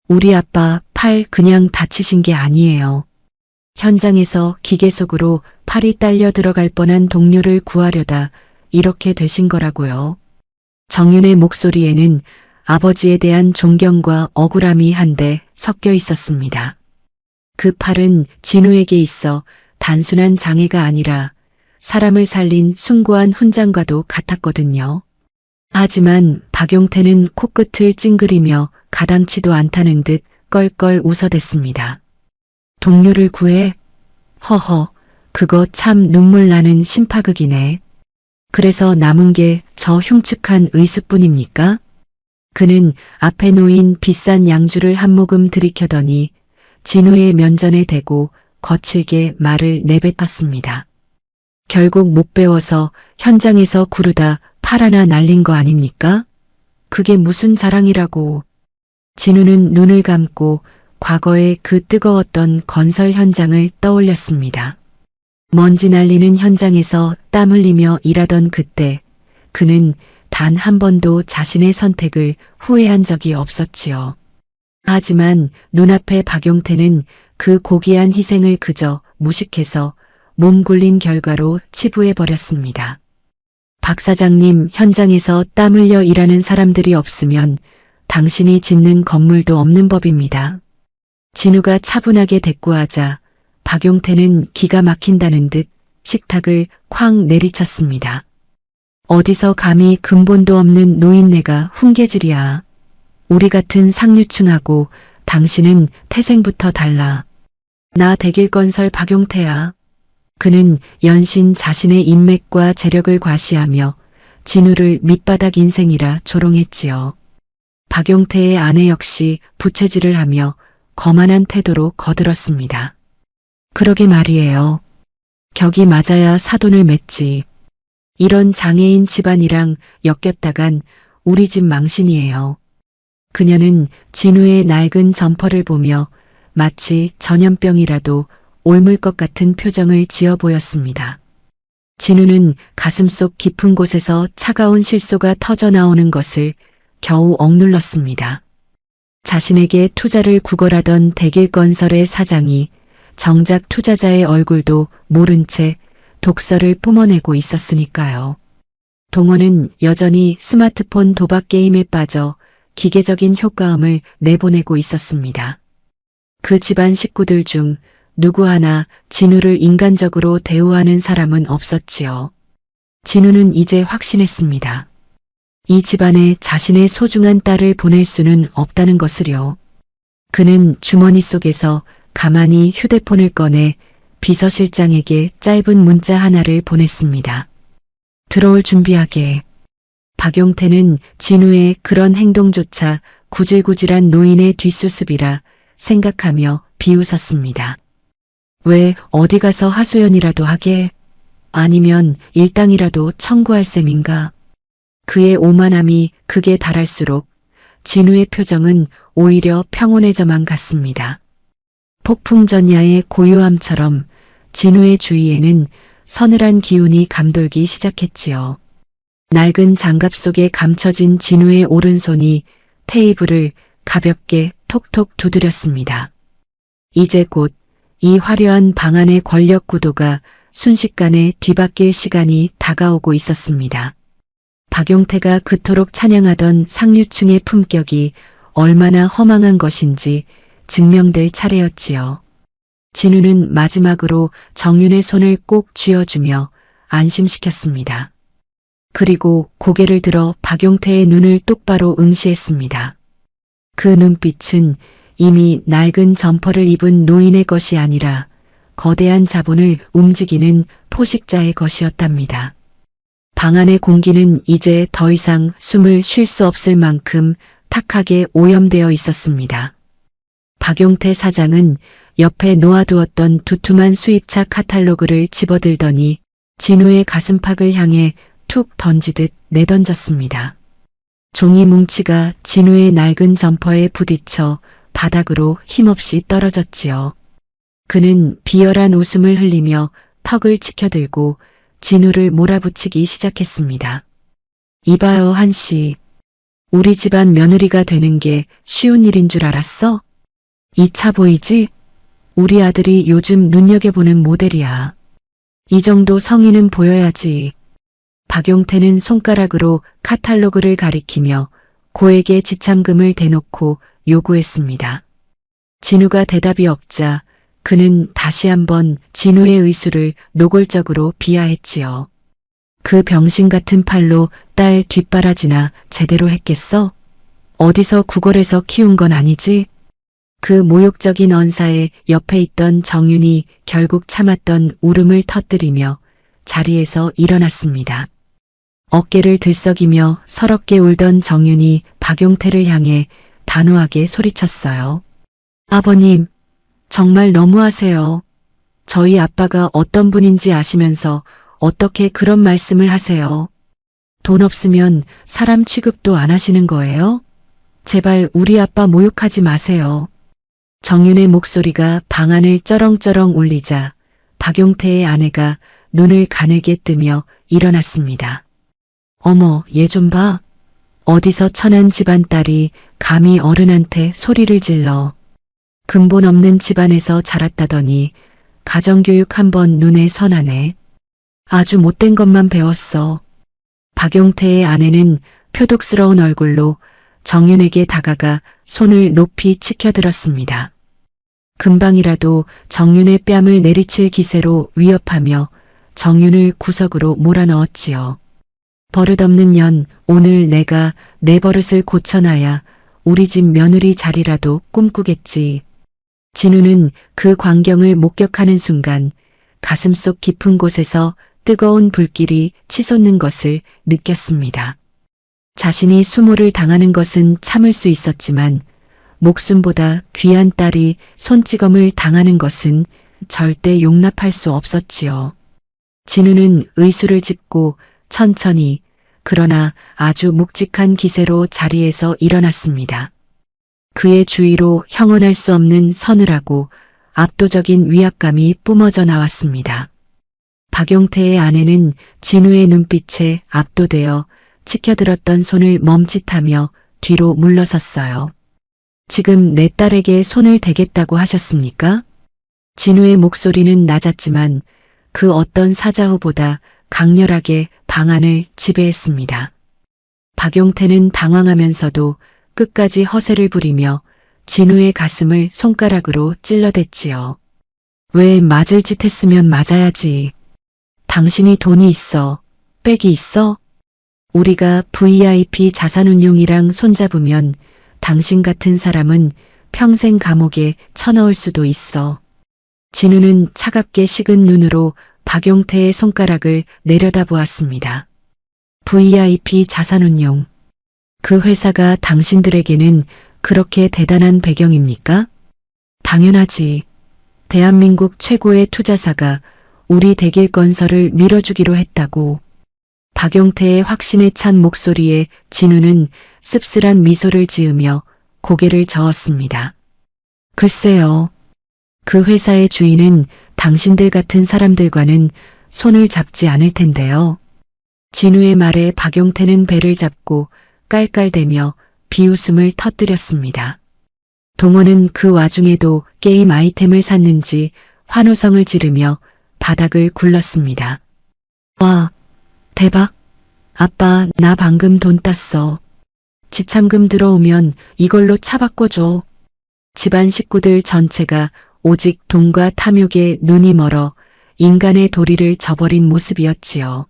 우리 아빠 팔 그냥 다치신 게 아니에요. 현장에서 기계 속으로 팔이 딸려 들어갈 뻔한 동료를 구하려다 이렇게 되신 거라고요. 정윤의 목소리에는 아버지에 대한 존경과 억울함이 한데 섞여 있었습니다. 그 팔은 진우에게 있어 단순한 장애가 아니라 사람을 살린 숭고한 훈장과도 같았거든요. 하지만 박용태는 코끝을 찡그리며 가당치도 않다는 듯 껄껄 웃어댔습니다. 동료를 구해? 허허, 그거 참 눈물 나는 심파극이네. 그래서 남은 게 저 흉측한 의수뿐입니까? 그는 앞에 놓인 비싼 양주를 한 모금 들이켜더니 진우의 면전에 대고 거칠게 말을 내뱉었습니다. 결국 못 배워서 현장에서 구르다 팔 하나 날린 거 아닙니까? 그게 무슨 자랑이라고. 진우는 눈을 감고 과거의 그 뜨거웠던 건설 현장을 떠올렸습니다. 먼지 날리는 현장에서 땀 흘리며 일하던 그때 그는 단 한 번도 자신의 선택을 후회한 적이 없었지요. 하지만 눈앞에 박용태는 그 고귀한 희생을 그저 무식해서 몸 굴린 결과로 치부해버렸습니다. 박 사장님, 현장에서 땀 흘려 일하는 사람들이 없으면 당신이 짓는 건물도 없는 법입니다. 진우가 차분하게 대꾸하자 박용태는 기가 막힌다는 듯 식탁을 쾅 내리쳤습니다. 어디서 감히 근본도 없는 노인네가 훈계질이야. 우리 같은 상류층하고 당신은 태생부터 달라. 나 대길건설 박용태야. 그는 연신 자신의 인맥과 재력을 과시하며 진우를 밑바닥 인생이라 조롱했지요. 박용태의 아내 역시 부채질을 하며 거만한 태도로 거들었습니다. 그러게 말이에요. 격이 맞아야 사돈을 맺지. 이런 장애인 집안이랑 엮였다간 우리 집 망신이에요. 그녀는 진우의 낡은 점퍼를 보며 마치 전염병이라도 옮을 것 같은 표정을 지어 보였습니다. 진우는 가슴속 깊은 곳에서 차가운 실소가 터져 나오는 것을 겨우 억눌렀습니다. 자신에게 투자를 구걸하던 대길건설의 사장이 정작 투자자의 얼굴도 모른 채 독서를 뿜어내고 있었으니까요. 동호는 여전히 스마트폰 도박 게임에 빠져 기계적인 효과음을 내보내고 있었습니다. 그 집안 식구들 중 누구 하나 진우를 인간적으로 대우하는 사람은 없었지요. 진우는 이제 확신했습니다. 이 집안에 자신의 소중한 딸을 보낼 수는 없다는 것을요. 그는 주머니 속에서 가만히 휴대폰을 꺼내 비서실장에게 짧은 문자 하나를 보냈습니다. 들어올 준비하게. 박용태는 진우의 그런 행동조차 구질구질한 노인의 뒷수습이라 생각하며 비웃었습니다. 왜 어디 가서 하소연이라도 하게? 아니면 일당이라도 청구할 셈인가? 그의 오만함이 극에 달할수록 진우의 표정은 오히려 평온해져만 갔습니다. 폭풍전야의 고요함처럼 진우의 주위에는 서늘한 기운이 감돌기 시작했지요. 낡은 장갑 속에 감춰진 진우의 오른손이 테이블을 가볍게 톡톡 두드렸습니다. 이제 곧 이 화려한 방 안의 권력 구도가 순식간에 뒤바뀔 시간이 다가오고 있었습니다. 박용태가 그토록 찬양하던 상류층의 품격이 얼마나 허망한 것인지 증명될 차례였지요. 진우는 마지막으로 정윤의 손을 꼭 쥐어주며 안심시켰습니다. 그리고 고개를 들어 박용태의 눈을 똑바로 응시했습니다. 그 눈빛은 이미 낡은 점퍼를 입은 노인의 것이 아니라 거대한 자본을 움직이는 포식자의 것이었답니다. 방 안의 공기는 이제 더 이상 숨을 쉴 수 없을 만큼 탁하게 오염되어 있었습니다. 박용태 사장은 옆에 놓아두었던 두툼한 수입차 카탈로그를 집어들더니 진우의 가슴팍을 향해 툭 던지듯 내던졌습니다. 종이 뭉치가 진우의 낡은 점퍼에 부딪혀 바닥으로 힘없이 떨어졌지요. 그는 비열한 웃음을 흘리며 턱을 치켜들고 진우를 몰아붙이기 시작했습니다. 이봐요, 한씨. 우리 집안 며느리가 되는 게 쉬운 일인 줄 알았어? 이 차 보이지? 우리 아들이 요즘 눈여겨보는 모델이야. 이 정도 성의는 보여야지. 박용태는 손가락으로 카탈로그를 가리키며 고액의 지참금을 대놓고 요구했습니다. 진우가 대답이 없자 그는 다시 한번 진우의 의술을 노골적으로 비하했지요. 그 병신 같은 팔로 딸 뒷바라지나 제대로 했겠어? 어디서 구걸해서 키운 건 아니지? 그 모욕적인 언사에 옆에 있던 정윤이 결국 참았던 울음을 터뜨리며 자리에서 일어났습니다. 어깨를 들썩이며 서럽게 울던 정윤이 박용태를 향해 단호하게 소리쳤어요. 아버님, 정말 너무하세요. 저희 아빠가 어떤 분인지 아시면서 어떻게 그런 말씀을 하세요? 돈 없으면 사람 취급도 안 하시는 거예요? 제발 우리 아빠 모욕하지 마세요. 정윤의 목소리가 방 안을 쩌렁쩌렁 울리자 박용태의 아내가 눈을 가늘게 뜨며 일어났습니다. 어머, 얘 좀 봐. 어디서 천한 집안 딸이 감히 어른한테 소리를 질러. 근본 없는 집안에서 자랐다더니 가정교육 한번 눈에 선하네. 아주 못된 것만 배웠어. 박용태의 아내는 표독스러운 얼굴로 정윤에게 다가가 손을 높이 치켜들었습니다. 금방이라도 정윤의 뺨을 내리칠 기세로 위협하며 정윤을 구석으로 몰아넣었지요. 버릇없는 년, 오늘 내가 내 버릇을 고쳐놔야 우리 집 며느리 자리라도 꿈꾸겠지. 진우는 그 광경을 목격하는 순간 가슴속 깊은 곳에서 뜨거운 불길이 치솟는 것을 느꼈습니다. 자신이 수모를 당하는 것은 참을 수 있었지만 목숨보다 귀한 딸이 손찌검을 당하는 것은 절대 용납할 수 없었지요. 진우는 의수를 짚고 천천히 그러나 아주 묵직한 기세로 자리에서 일어났습니다. 그의 주위로 형언할 수 없는 서늘하고 압도적인 위압감이 뿜어져 나왔습니다. 박용태의 아내는 진우의 눈빛에 압도되어 치켜들었던 손을 멈칫하며 뒤로 물러섰어요. 지금 내 딸에게 손을 대겠다고 하셨습니까? 진우의 목소리는 낮았지만 그 어떤 사자후보다 강렬하게 방 안을 지배했습니다. 박용태는 당황하면서도 끝까지 허세를 부리며 진우의 가슴을 손가락으로 찔러댔지요. 왜 맞을 짓 했으면 맞아야지. 당신이 돈이 있어, 빽이 있어? 우리가 VIP 자산운용이랑 손잡으면 당신 같은 사람은 평생 감옥에 쳐넣을 수도 있어. 진우는 차갑게 식은 눈으로 박용태의 손가락을 내려다보았습니다. VIP 자산운용. 그 회사가 당신들에게는 그렇게 대단한 배경입니까? 당연하지. 대한민국 최고의 투자사가 우리 대길건설을 밀어주기로 했다고. 박용태의 확신에 찬 목소리에 진우는 씁쓸한 미소를 지으며 고개를 저었습니다. 글쎄요. 그 회사의 주인은 당신들 같은 사람들과는 손을 잡지 않을 텐데요. 진우의 말에 박용태는 배를 잡고 깔깔대며 비웃음을 터뜨렸습니다. 동호는 그 와중에도 게임 아이템을 샀는지 환호성을 지르며 바닥을 굴렀습니다. 와, 대박. 아빠, 나 방금 돈 땄어. 지참금 들어오면 이걸로 차 바꿔줘. 집안 식구들 전체가 오직 돈과 탐욕에 눈이 멀어 인간의 도리를 저버린 모습이었지요.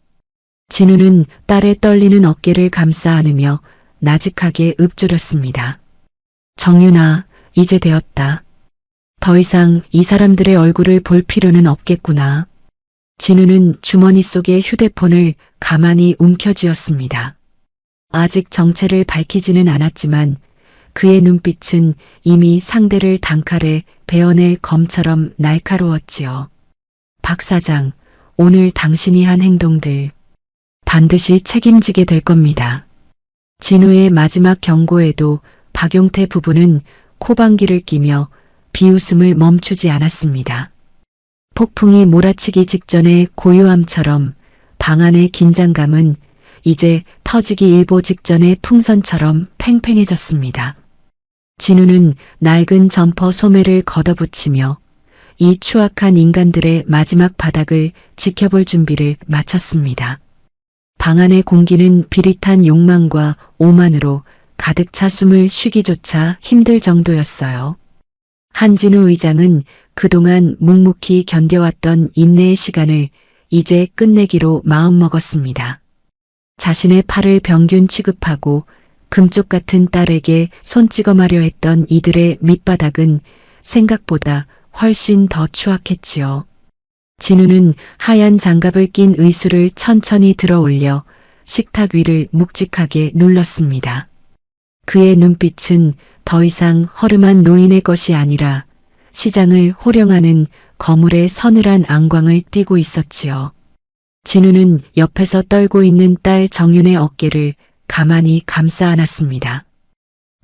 진우는 딸의 떨리는 어깨를 감싸 안으며 나직하게 읊조렸습니다. 정윤아, 이제 되었다. 더 이상 이 사람들의 얼굴을 볼 필요는 없겠구나. 진우는 주머니 속의 휴대폰을 가만히 움켜쥐었습니다. 아직 정체를 밝히지는 않았지만 그의 눈빛은 이미 상대를 단칼에 베어낼 검처럼 날카로웠지요. 박 사장, 오늘 당신이 한 행동들 반드시 책임지게 될 겁니다. 진우의 마지막 경고에도 박용태 부부는 코방귀를 끼며 비웃음을 멈추지 않았습니다. 폭풍이 몰아치기 직전의 고요함처럼 방 안의 긴장감은 이제 터지기 일보 직전의 풍선처럼 팽팽해졌습니다. 진우는 낡은 점퍼 소매를 걷어붙이며 이 추악한 인간들의 마지막 바닥을 지켜볼 준비를 마쳤습니다. 방 안의 공기는 비릿한 욕망과 오만으로 가득 차 숨을 쉬기조차 힘들 정도였어요. 한진우 의장은 그동안 묵묵히 견뎌왔던 인내의 시간을 이제 끝내기로 마음먹었습니다. 자신의 팔을 병균 취급하고 금쪽 같은 딸에게 손 찍어 마려 했던 이들의 밑바닥은 생각보다 훨씬 더 추악했지요. 진우는 하얀 장갑을 낀 의수를 천천히 들어 올려 식탁 위를 묵직하게 눌렀습니다. 그의 눈빛은 더 이상 허름한 노인의 것이 아니라 시장을 호령하는 거물의 서늘한 안광을 띠고 있었지요. 진우는 옆에서 떨고 있는 딸 정윤의 어깨를 가만히 감싸 안았습니다.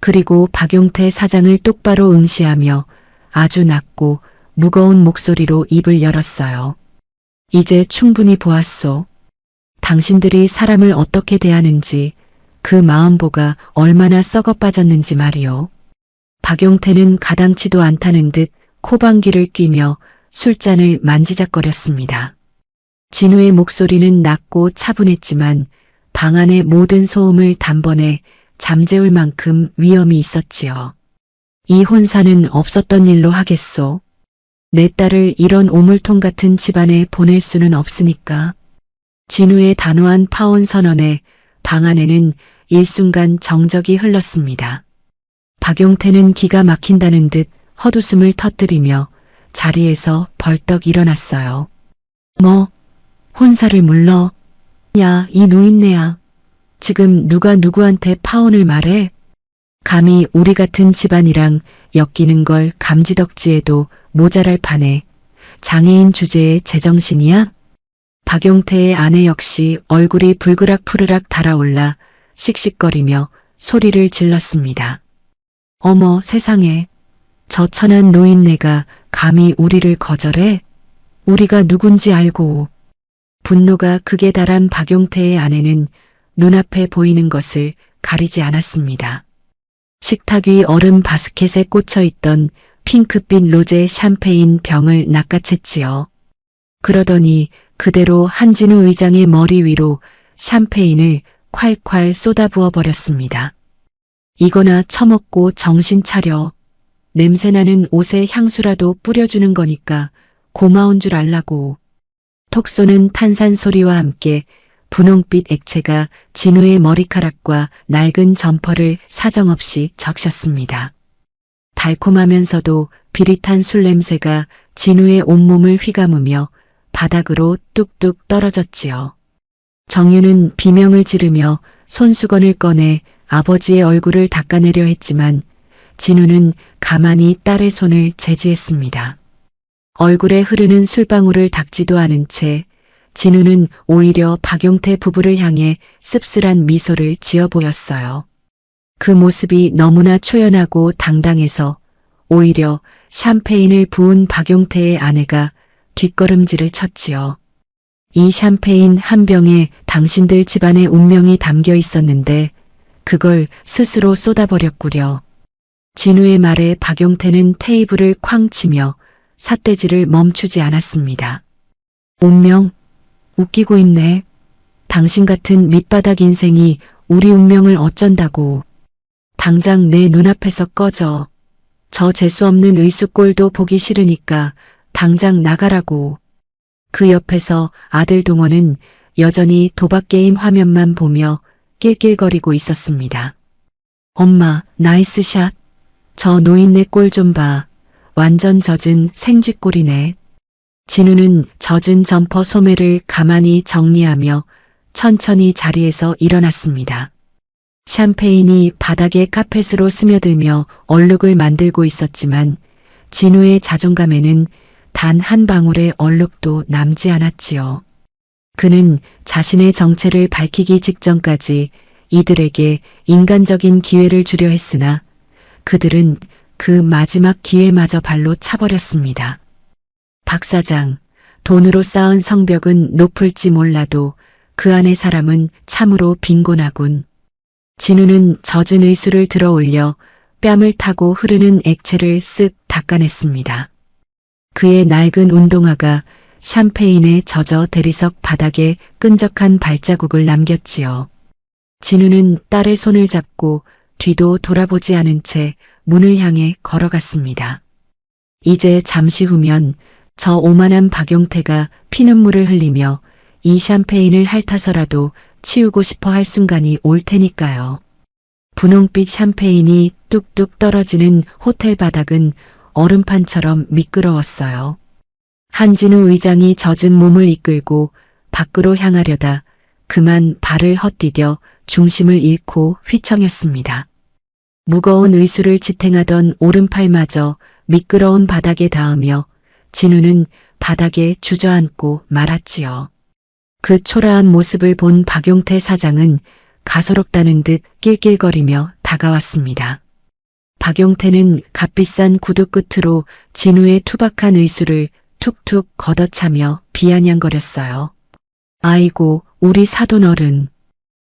그리고 박용태 사장을 똑바로 응시하며 아주 낮고 무거운 목소리로 입을 열었어요. 이제 충분히 보았소. 당신들이 사람을 어떻게 대하는지, 그 마음보가 얼마나 썩어 빠졌는지 말이오. 박용태는 가당치도 않다는 듯 코방귀를 뀌며 술잔을 만지작거렸습니다. 진우의 목소리는 낮고 차분했지만 방 안의 모든 소음을 단번에 잠재울 만큼 위험이 있었지요. 이 혼사는 없었던 일로 하겠소. 내 딸을 이런 오물통 같은 집안에 보낼 수는 없으니까. 진우의 단호한 파혼 선언에 방 안에는 일순간 정적이 흘렀습니다. 박용태는 기가 막힌다는 듯 헛웃음을 터뜨리며 자리에서 벌떡 일어났어요. 뭐, 혼사를 물러? 야, 이 노인네야. 지금 누가 누구한테 파혼을 말해? 감히 우리 같은 집안이랑 엮이는 걸 감지덕지에도 모자랄 판에 장애인 주제에 제정신이야? 박용태의 아내 역시 얼굴이 불그락 푸르락 달아올라 씩씩거리며 소리를 질렀습니다. 어머 세상에, 저 천한 노인네가 감히 우리를 거절해? 우리가 누군지 알고. 분노가 극에 달한 박용태의 아내는 눈앞에 보이는 것을 가리지 않았습니다. 식탁 위 얼음 바스켓에 꽂혀 있던 핑크빛 로제 샴페인 병을 낚아챘지요. 그러더니 그대로 한진우 의장의 머리 위로 샴페인을 콸콸 쏟아부어 버렸습니다. 이거나 처먹고 정신 차려. 냄새나는 옷에 향수라도 뿌려주는 거니까 고마운 줄 알라고. 톡 쏘는 탄산 소리와 함께 분홍빛 액체가 진우의 머리카락과 낡은 점퍼를 사정없이 적셨습니다. 달콤하면서도 비릿한 술 냄새가 진우의 온몸을 휘감으며 바닥으로 뚝뚝 떨어졌지요. 정유는 비명을 지르며 손수건을 꺼내 아버지의 얼굴을 닦아내려 했지만 진우는 가만히 딸의 손을 제지했습니다. 얼굴에 흐르는 술방울을 닦지도 않은 채 진우는 오히려 박용태 부부를 향해 씁쓸한 미소를 지어 보였어요. 그 모습이 너무나 초연하고 당당해서 오히려 샴페인을 부은 박용태의 아내가 뒷걸음질을 쳤지요. 이 샴페인 한 병에 당신들 집안의 운명이 담겨 있었는데 그걸 스스로 쏟아버렸구려. 진우의 말에 박용태는 테이블을 쾅 치며 삿대질을 멈추지 않았습니다. 운명? 웃기고 있네. 당신 같은 밑바닥 인생이 우리 운명을 어쩐다고. 당장 내 눈앞에서 꺼져. 저 재수없는 의수꼴도 보기 싫으니까 당장 나가라고. 그 옆에서 아들 동원은 여전히 도박게임 화면만 보며 낄낄거리고 있었습니다. 엄마, 나이스 샷. 저 노인네 꼴 좀 봐. 완전 젖은 생쥐꼴이네. 진우는 젖은 점퍼 소매를 가만히 정리하며 천천히 자리에서 일어났습니다. 샴페인이 바닥에 카펫으로 스며들며 얼룩을 만들고 있었지만 진우의 자존감에는 단 한 방울의 얼룩도 남지 않았지요. 그는 자신의 정체를 밝히기 직전까지 이들에게 인간적인 기회를 주려 했으나 그들은 그 마지막 기회마저 발로 차버렸습니다. 박 사장, 돈으로 쌓은 성벽은 높을지 몰라도 그 안의 사람은 참으로 빈곤하군. 진우는 젖은 의수를 들어 올려 뺨을 타고 흐르는 액체를 쓱 닦아냈습니다. 그의 낡은 운동화가 샴페인에 젖어 대리석 바닥에 끈적한 발자국을 남겼지요. 진우는 딸의 손을 잡고 뒤도 돌아보지 않은 채 문을 향해 걸어갔습니다. 이제 잠시 후면 저 오만한 박용태가 피눈물을 흘리며 이 샴페인을 핥아서라도 치우고 싶어 할 순간이 올 테니까요. 분홍빛 샴페인이 뚝뚝 떨어지는 호텔 바닥은 얼음판처럼 미끄러웠어요. 한진우 의장이 젖은 몸을 이끌고 밖으로 향하려다 그만 발을 헛디뎌 중심을 잃고 휘청였습니다. 무거운 의수를 지탱하던 오른팔마저 미끄러운 바닥에 닿으며 진우는 바닥에 주저앉고 말았지요. 그 초라한 모습을 본 박용태 사장은 가소롭다는 듯 낄낄거리며 다가왔습니다. 박용태는 값비싼 구두 끝으로 진우의 투박한 의수를 툭툭 걷어차며 비아냥거렸어요. 아이고, 우리 사돈 어른.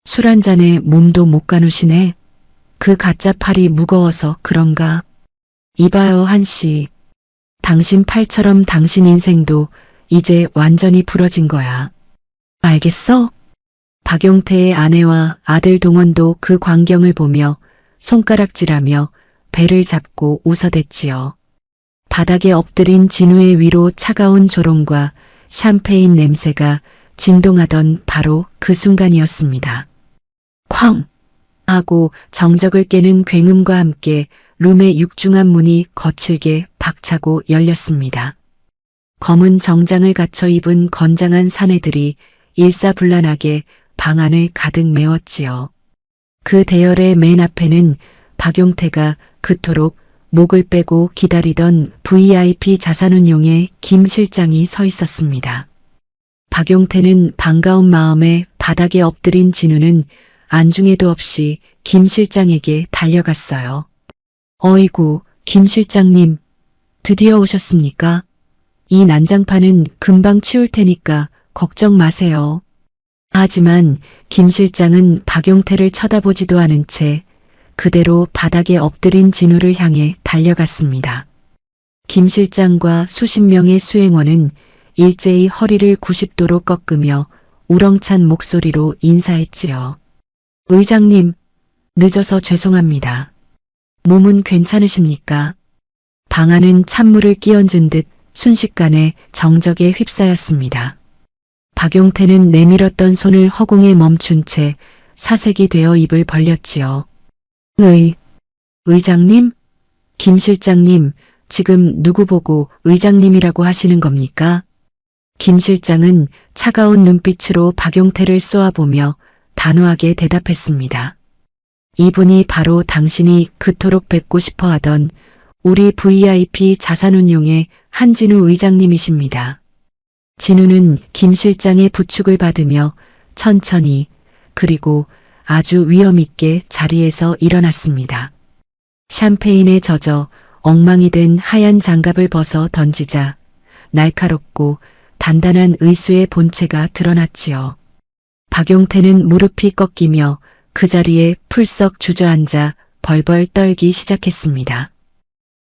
술 한 잔에 몸도 못 가누시네. 그 가짜 팔이 무거워서 그런가? 이봐요, 한씨. 당신 팔처럼 당신 인생도 이제 완전히 부러진 거야. 알겠어? 박용태의 아내와 아들 동원도 그 광경을 보며 손가락질하며 배를 잡고 웃어댔지요. 바닥에 엎드린 진우의 위로 차가운 조롱과 샴페인 냄새가 진동하던 바로 그 순간이었습니다. 쾅! 하고 정적을 깨는 굉음과 함께 룸의 육중한 문이 거칠게 박차고 열렸습니다. 검은 정장을 갖춰 입은 건장한 사내들이 일사불란하게 방 안을 가득 메웠지요. 그 대열의 맨 앞에는 박용태가 그토록 목을 빼고 기다리던 VIP 자산운용의 김 실장이 서 있었습니다. 박용태는 반가운 마음에 바닥에 엎드린 진우는 안중에도 없이 김 실장에게 달려갔어요. 어이구, 김 실장님, 드디어 오셨습니까? 이 난장판은 금방 치울 테니까 걱정 마세요. 하지만 김 실장은 박용태를 쳐다보지도 않은 채 그대로 바닥에 엎드린 진우를 향해 달려갔습니다. 김 실장과 수십 명의 수행원은 일제히 허리를 90도로 꺾으며 우렁찬 목소리로 인사했지요. 의장님, 늦어서 죄송합니다. 몸은 괜찮으십니까? 방 안은 찬물을 끼얹은 듯 순식간에 정적에 휩싸였습니다. 박용태는 내밀었던 손을 허공에 멈춘 채 사색이 되어 입을 벌렸지요. 의장님? 김 실장님, 지금 누구 보고 의장님이라고 하시는 겁니까? 김 실장은 차가운 눈빛으로 박용태를 쏘아보며 단호하게 대답했습니다. 이분이 바로 당신이 그토록 뵙고 싶어 하던 우리 VIP 자산운용의 한진우 의장님이십니다. 진우는 김 실장의 부축을 받으며 천천히 그리고 아주 위엄있게 자리에서 일어났습니다. 샴페인에 젖어 엉망이 된 하얀 장갑을 벗어 던지자 날카롭고 단단한 의수의 본체가 드러났지요. 박용태는 무릎이 꺾이며 그 자리에 풀썩 주저앉아 벌벌 떨기 시작했습니다.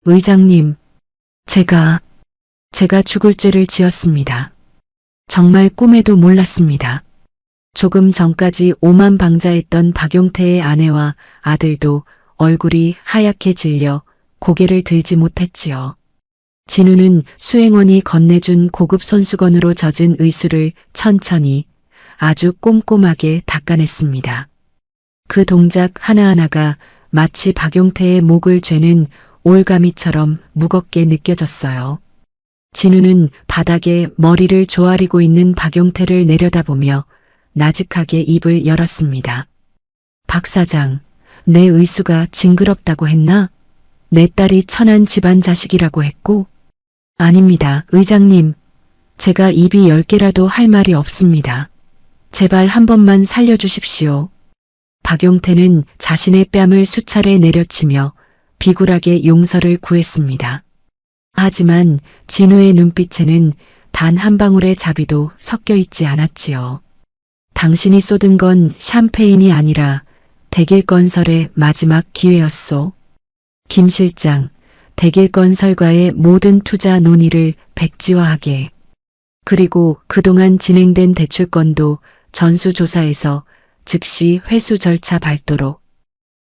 의장님, 제가 죽을 죄를 지었습니다. 정말 꿈에도 몰랐습니다. 조금 전까지 오만방자했던 박용태의 아내와 아들도 얼굴이 하얗게 질려 고개를 들지 못했지요. 진우는 수행원이 건네준 고급 손수건으로 젖은 의수를 천천히 아주 꼼꼼하게 닦아냈습니다. 그 동작 하나하나가 마치 박용태의 목을 죄는 올가미처럼 무겁게 느껴졌어요. 진우는 바닥에 머리를 조아리고 있는 박용태를 내려다보며 나직하게 입을 열었습니다. 박 사장, 내 의수가 징그럽다고 했나? 내 딸이 천한 집안 자식이라고 했고? 아닙니다, 의장님. 제가 입이 10개라도 할 말이 없습니다. 제발 한 번만 살려주십시오. 박용태는 자신의 뺨을 수차례 내려치며 비굴하게 용서를 구했습니다. 하지만 진우의 눈빛에는 단 한 방울의 자비도 섞여 있지 않았지요. 당신이 쏟은 건 샴페인이 아니라 대길건설의 마지막 기회였소. 김 실장, 대길건설과의 모든 투자 논의를 백지화하게. 그리고 그동안 진행된 대출건도 전수조사에서 즉시 회수 절차 밟도록.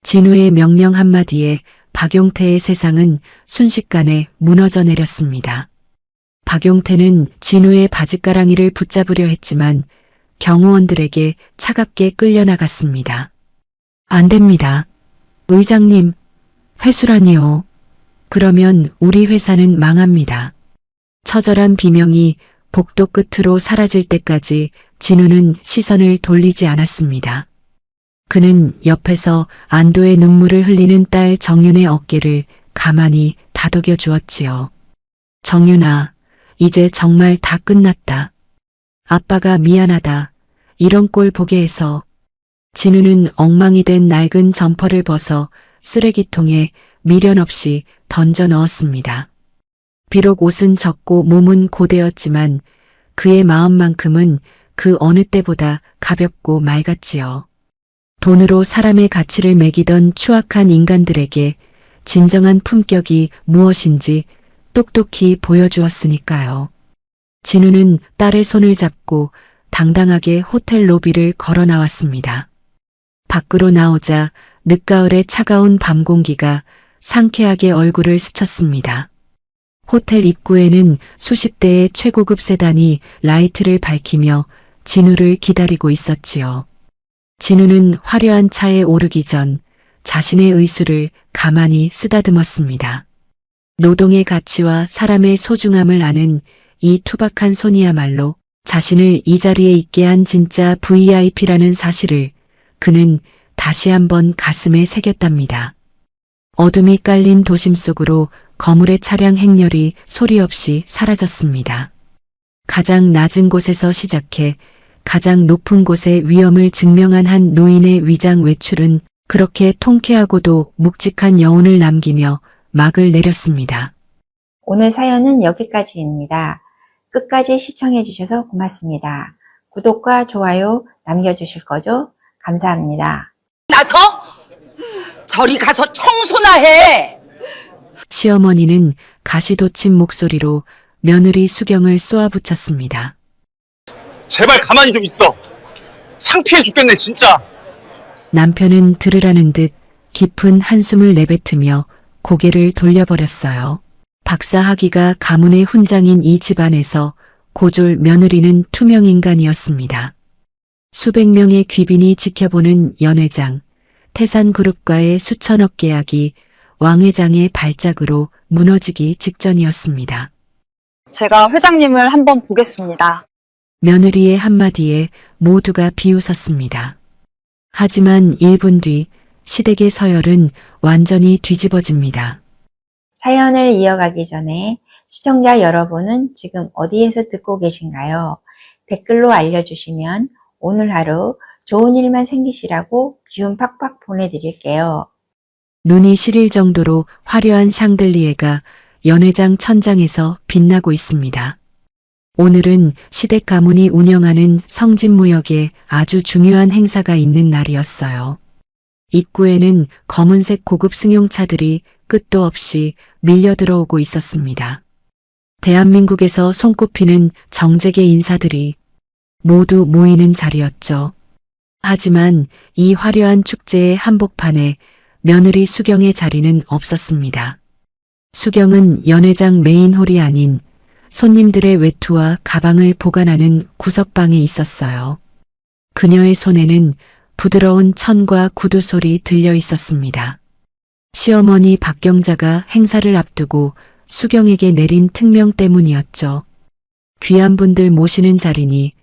진우의 명령 한마디에 박용태의 세상은 순식간에 무너져 내렸습니다. 박용태는 진우의 바짓가랑이를 붙잡으려 했지만 경호원들에게 차갑게 끌려나갔습니다. 안 됩니다. 의장님, 회수라니요. 그러면 우리 회사는 망합니다. 처절한 비명이 복도 끝으로 사라질 때까지 진우는 시선을 돌리지 않았습니다. 그는 옆에서 안도의 눈물을 흘리는 딸 정윤의 어깨를 가만히 다독여 주었지요. 정윤아, 이제 정말 다 끝났다. 아빠가 미안하다. 이런 꼴 보게 해서. 진우는 엉망이 된 낡은 점퍼를 벗어 쓰레기통에 미련 없이 던져 넣었습니다. 비록 옷은 적고 몸은 고되었지만 그의 마음만큼은 그 어느 때보다 가볍고 맑았지요. 돈으로 사람의 가치를 매기던 추악한 인간들에게 진정한 품격이 무엇인지 똑똑히 보여주었으니까요. 진우는 딸의 손을 잡고 당당하게 호텔 로비를 걸어 나왔습니다. 밖으로 나오자 늦가을의 차가운 밤 공기가 상쾌하게 얼굴을 스쳤습니다. 호텔 입구에는 수십 대의 최고급 세단이 라이트를 밝히며 진우를 기다리고 있었지요. 진우는 화려한 차에 오르기 전 자신의 의수를 가만히 쓰다듬었습니다. 노동의 가치와 사람의 소중함을 아는 이 투박한 손이야말로 자신을 이 자리에 있게 한 진짜 VIP라는 사실을 그는 다시 한번 가슴에 새겼답니다. 어둠이 깔린 도심 속으로 거물의 차량 행렬이 소리 없이 사라졌습니다. 가장 낮은 곳에서 시작해 가장 높은 곳의 위험을 증명한 한 노인의 위장 외출은 그렇게 통쾌하고도 묵직한 여운을 남기며 막을 내렸습니다. 오늘 사연은 여기까지입니다. 끝까지 시청해 주셔서 고맙습니다. 구독과 좋아요 남겨주실 거죠? 감사합니다. 나서 저리 가서 청소나 해. 시어머니는 가시돋친 목소리로 며느리 수경을 쏘아붙였습니다. 제발 가만히 좀 있어. 창피해 죽겠네 진짜. 남편은 들으라는 듯 깊은 한숨을 내뱉으며 고개를 돌려버렸어요. 박사학위가 가문의 훈장인 이 집안에서 고졸 며느리는 투명인간이었습니다. 수백 명의 귀빈이 지켜보는 연회장, 태산그룹과의 수천억 계약이 왕 회장의 발작으로 무너지기 직전이었습니다. 제가 회장님을 한번 보겠습니다. 며느리의 한마디에 모두가 비웃었습니다. 하지만 1분 뒤 시댁의 서열은 완전히 뒤집어집니다. 사연을 이어가기 전에 시청자 여러분은 지금 어디에서 듣고 계신가요? 댓글로 알려주시면 오늘 하루 좋은 일만 생기시라고 기운 팍팍 보내드릴게요. 눈이 시릴 정도로 화려한 샹들리에가 연회장 천장에서 빛나고 있습니다. 오늘은 시댁 가문이 운영하는 성진무역에 아주 중요한 행사가 있는 날이었어요. 입구에는 검은색 고급 승용차들이 끝도 없이 밀려 들어오고 있었습니다. 대한민국에서 손꼽히는 정재계 인사들이 모두 모이는 자리였죠. 하지만 이 화려한 축제의 한복판에 며느리 수경의 자리는 없었습니다. 수경은 연회장 메인홀이 아닌 손님들의 외투와 가방을 보관하는 구석방에 있었어요. 그녀의 손에는 부드러운 천과 구두 소리 들려 있었습니다. 시어머니 박경자가 행사를 앞두고 수경에게 내린 특명 때문이었죠. 귀한 분들 모시는 자리니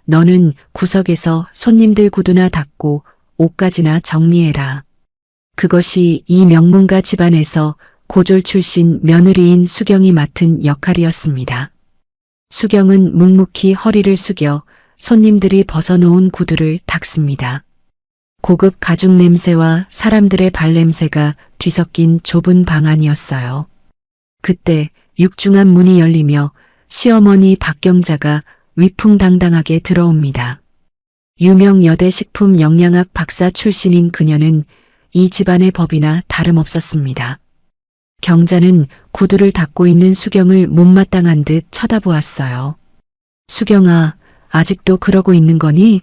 너는 구석에서 손님들 구두나 닦고 옷가지나 정리해라. 그것이 이 명문가 집안에서 고졸 출신 며느리인 수경이 맡은 역할이었습니다. 수경은 묵묵히 허리를 숙여 손님들이 벗어놓은 구두를 닦습니다. 고급 가죽 냄새와 사람들의 발냄새가 뒤섞인 좁은 방 안이었어요. 그때 육중한 문이 열리며 시어머니 박경자가 위풍당당하게 들어옵니다. 유명 여대 식품 영양학 박사 출신인 그녀는 이 집안의 법이나 다름없었습니다. 경자는 구두를 닦고 있는 수경을 못마땅한 듯 쳐다보았어요. 수경아, 아직도 그러고 있는 거니?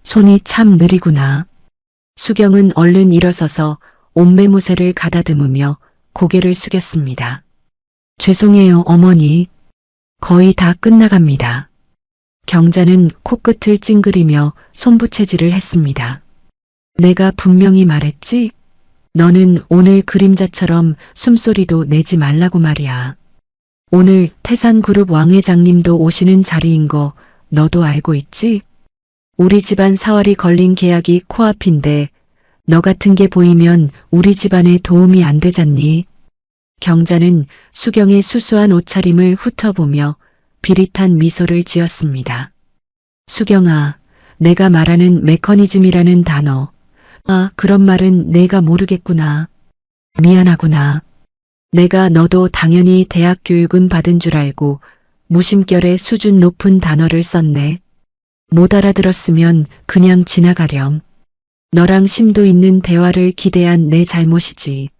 손이 참 느리구나. 수경은 얼른 일어서서 옷매무새를 가다듬으며 고개를 숙였습니다. 죄송해요, 어머니. 거의 다 끝나갑니다. 경자는 코끝을 찡그리며 손부채질을 했습니다. 내가 분명히 말했지? 너는 오늘 그림자처럼 숨소리도 내지 말라고 말이야. 오늘 태산그룹 왕 회장님도 오시는 자리인 거 너도 알고 있지? 우리 집안 사활이 걸린 계약이 코앞인데 너 같은 게 보이면 우리 집안에 도움이 안 되잖니? 경자는 수경의 수수한 옷차림을 훑어보며 비릿한 미소를 지었습니다. 수경아, 내가 말하는 메커니즘이라는 단어. 아, 그런 말은 내가 모르겠구나. 미안하구나. 내가 너도 당연히 대학 교육은 받은 줄 알고 무심결에 수준 높은 단어를 썼네. 못 알아들었으면 그냥 지나가렴. 너랑 심도 있는 대화를 기대한 내 잘못이지.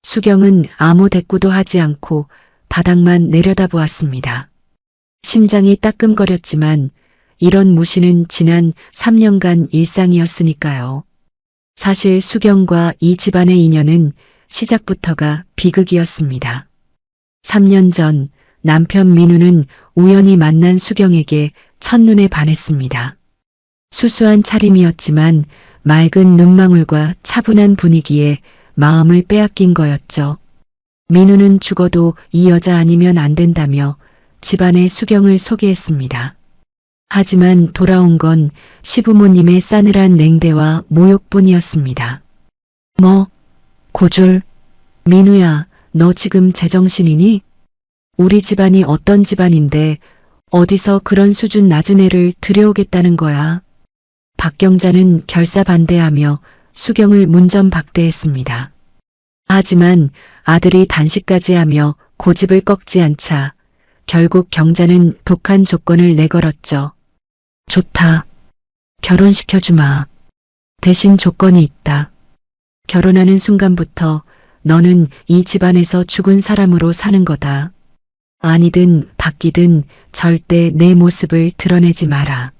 수경은 아무 대꾸도 하지 않고 바닥만 내려다보았습니다. 심장이 따끔거렸지만 이런 무시는 지난 3년간 일상이었으니까요. 사실 수경과 이 집안의 인연은 시작부터가 비극이었습니다. 3년 전 남편 민우는 우연히 만난 수경에게 첫눈에 반했습니다. 수수한 차림이었지만 맑은 눈망울과 차분한 분위기에 마음을 빼앗긴 거였죠. 민우는 죽어도 이 여자 아니면 안 된다며 집안에 수경을 소개했습니다. 하지만 돌아온 건 시부모님의 싸늘한 냉대와 모욕뿐이었습니다. 뭐, 고졸, 민우야, 너 지금 제정신이니? 우리 집안이 어떤 집안인데 어디서 그런 수준 낮은 애를 들여오겠다는 거야. 박경자는 결사반대하며 수경을 문전박대했습니다. 하지만 아들이 단식까지 하며 고집을 꺾지 않자 결국 경자는 독한 조건을 내걸었죠. 좋다. 결혼시켜주마. 대신 조건이 있다. 결혼하는 순간부터 너는 이 집안에서 죽은 사람으로 사는 거다. 아니든 바뀌든 절대 내 모습을 드러내지 마라.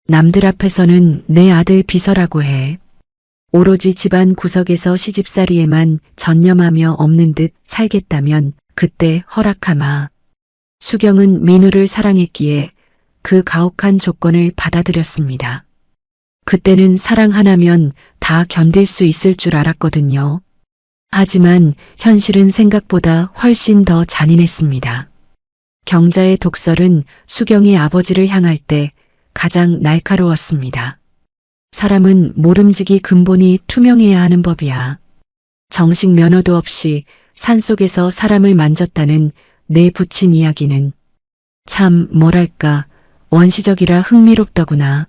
남들 앞에서는 내 아들 비서라고 해. 오로지 집안 구석에서 시집살이에만 전념하며 없는 듯 살겠다면 그때 허락하마. 수경은 민우를 사랑했기에 그 가혹한 조건을 받아들였습니다. 그때는 사랑 하나면 다 견딜 수 있을 줄 알았거든요. 하지만 현실은 생각보다 훨씬 더 잔인했습니다. 경자의 독설은 수경이 아버지를 향할 때 가장 날카로웠습니다. 사람은 모름지기 근본이 투명해야 하는 법이야. 정식 면허도 없이 산속에서 사람을 만졌다는 내 부친 이야기는 참 뭐랄까 원시적이라 흥미롭더구나.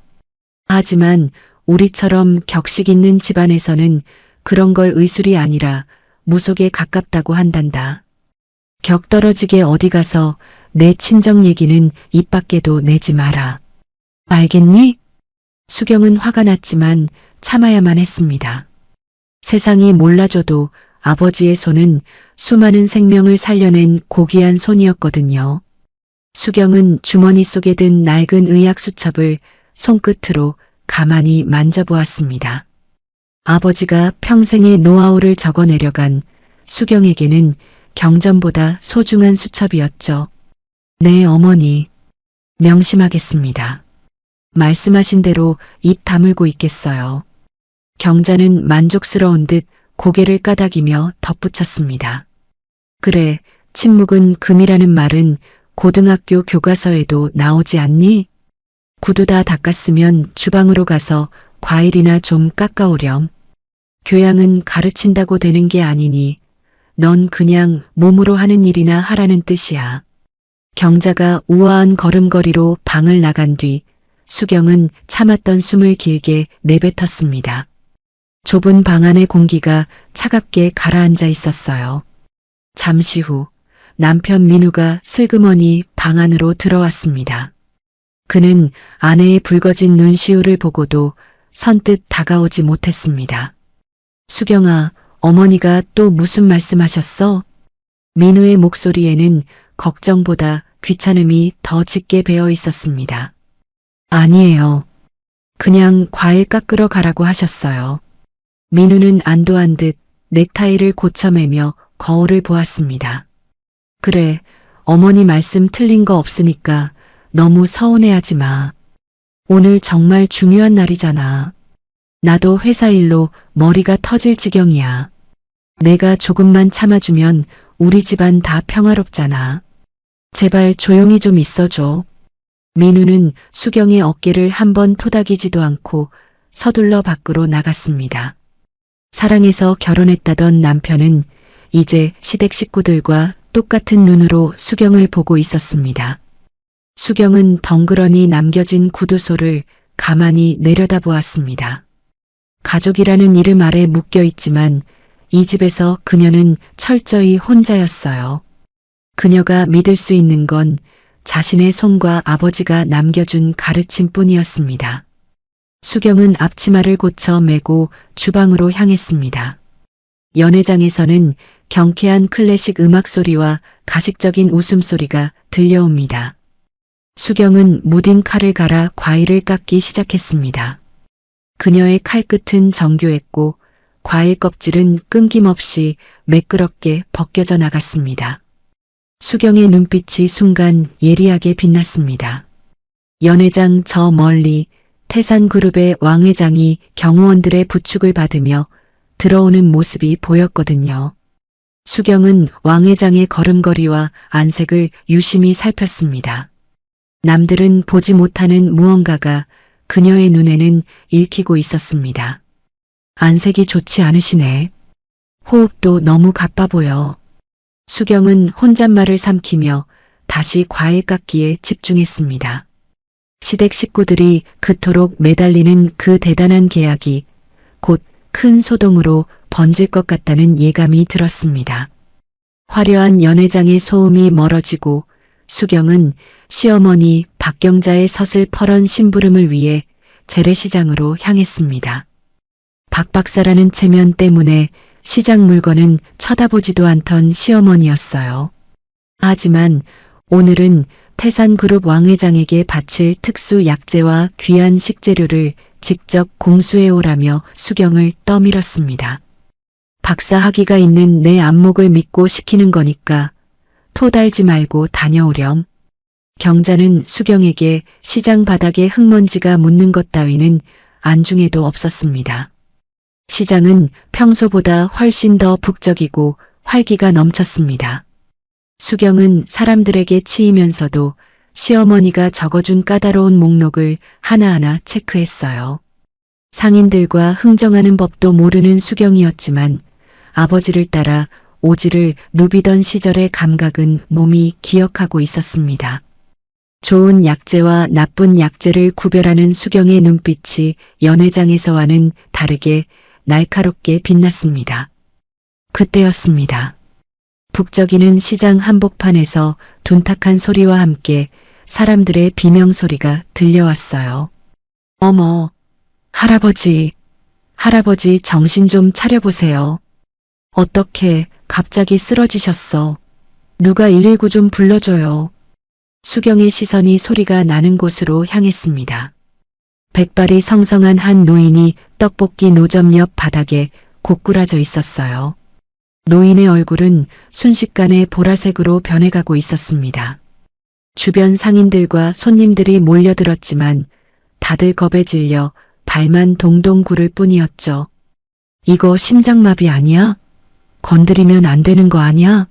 하지만 우리처럼 격식 있는 집안에서는 그런 걸 의술이 아니라 무속에 가깝다고 한단다. 격 떨어지게 어디 가서 내 친정 얘기는 입 밖에도 내지 마라. 알겠니? 수경은 화가 났지만 참아야만 했습니다. 세상이 몰라줘도 아버지의 손은 수많은 생명을 살려낸 고귀한 손이었거든요. 수경은 주머니 속에 든 낡은 의학 수첩을 손끝으로 가만히 만져보았습니다. 아버지가 평생의 노하우를 적어내려간 수경에게는 경전보다 소중한 수첩이었죠. 네, 어머니. 명심하겠습니다. 말씀하신 대로 입 다물고 있겠어요. 경자는 만족스러운 듯 고개를 까닥이며 덧붙였습니다. 그래, 침묵은 금이라는 말은 고등학교 교과서에도 나오지 않니? 구두 다 닦았으면 주방으로 가서 과일이나 좀 깎아오렴. 교양은 가르친다고 되는 게 아니니 넌 그냥 몸으로 하는 일이나 하라는 뜻이야. 경자가 우아한 걸음걸이로 방을 나간 뒤 수경은 참았던 숨을 길게 내뱉었습니다. 좁은 방 안의 공기가 차갑게 가라앉아 있었어요. 잠시 후 남편 민우가 슬그머니 방 안으로 들어왔습니다. 그는 아내의 붉어진 눈시울을 보고도 선뜻 다가오지 못했습니다. 수경아, 어머니가 또 무슨 말씀하셨어? 민우의 목소리에는 걱정보다 귀찮음이 더 짙게 배어 있었습니다. 아니에요. 그냥 과일 깎으러 가라고 하셨어요. 민우는 안도한 듯 넥타이를 고쳐매며 거울을 보았습니다. 그래, 어머니 말씀 틀린 거 없으니까 너무 서운해하지 마. 오늘 정말 중요한 날이잖아. 나도 회사 일로 머리가 터질 지경이야. 내가 조금만 참아주면 우리 집안 다 평화롭잖아. 제발 조용히 좀 있어줘. 민우는 수경의 어깨를 한번 토닥이지도 않고 서둘러 밖으로 나갔습니다. 사랑해서 결혼했다던 남편은 이제 시댁 식구들과 똑같은 눈으로 수경을 보고 있었습니다. 수경은 덩그러니 남겨진 구두소를 가만히 내려다보았습니다. 가족이라는 이름 아래 묶여 있지만 이 집에서 그녀는 철저히 혼자였어요. 그녀가 믿을 수 있는 건 자신의 손과 아버지가 남겨준 가르침 뿐이었습니다. 수경은 앞치마를 고쳐 메고 주방으로 향했습니다. 연회장에서는 경쾌한 클래식 음악 소리와 가식적인 웃음소리가 들려옵니다. 수경은 무딘 칼을 갈아 과일을 깎기 시작했습니다. 그녀의 칼끝은 정교했고 과일 껍질은 끊김없이 매끄럽게 벗겨져 나갔습니다. 수경의 눈빛이 순간 예리하게 빛났습니다. 연회장 저 멀리 태산그룹의 왕 회장이 경호원들의 부축을 받으며 들어오는 모습이 보였거든요. 수경은 왕 회장의 걸음걸이와 안색을 유심히 살폈습니다. 남들은 보지 못하는 무언가가 그녀의 눈에는 읽히고 있었습니다. 안색이 좋지 않으시네. 호흡도 너무 가빠 보여. 수경은 혼잣말을 삼키며 다시 과일 깎기에 집중했습니다. 시댁 식구들이 그토록 매달리는 그 대단한 계약이 곧 큰 소동으로 번질 것 같다는 예감이 들었습니다. 화려한 연회장의 소음이 멀어지고 수경은 시어머니 박경자의 섯을 펄은 심부름을 위해 재래시장으로 향했습니다. 박 박사라는 체면 때문에 시장 물건은 쳐다보지도 않던 시어머니였어요. 하지만 오늘은 태산그룹 왕 회장에게 바칠 특수 약재와 귀한 식재료를 직접 공수해 오라며 수경을 떠밀었습니다. 박사 학위가 있는 내 안목을 믿고 시키는 거니까 토 달지 말고 다녀오렴. 경자는 수경에게 시장 바닥에 흙먼지가 묻는 것 따위는 안중에도 없었습니다. 시장은 평소보다 훨씬 더 북적이고 활기가 넘쳤습니다. 수경은 사람들에게 치이면서도 시어머니가 적어준 까다로운 목록을 하나하나 체크했어요. 상인들과 흥정하는 법도 모르는 수경이었지만 아버지를 따라 오지를 누비던 시절의 감각은 몸이 기억하고 있었습니다. 좋은 약재와 나쁜 약재를 구별하는 수경의 눈빛이 연회장에서와는 다르게 날카롭게 빛났습니다. 그때였습니다. 북적이는 시장 한복판에서 둔탁한 소리와 함께 사람들의 비명소리가 들려왔어요. 어머, 할아버지, 할아버지 정신 좀 차려보세요. 어떻게 갑자기 쓰러지셨어. 누가 119 좀 불러줘요. 수경의 시선이 소리가 나는 곳으로 향했습니다. 백발이 성성한 한 노인이 떡볶이 노점 옆 바닥에 고꾸라져 있었어요. 노인의 얼굴은 순식간에 보라색으로 변해가고 있었습니다. 주변 상인들과 손님들이 몰려들었지만 다들 겁에 질려 발만 동동 구를 뿐이었죠. 이거 심장마비 아니야? 건드리면 안 되는 거 아니야?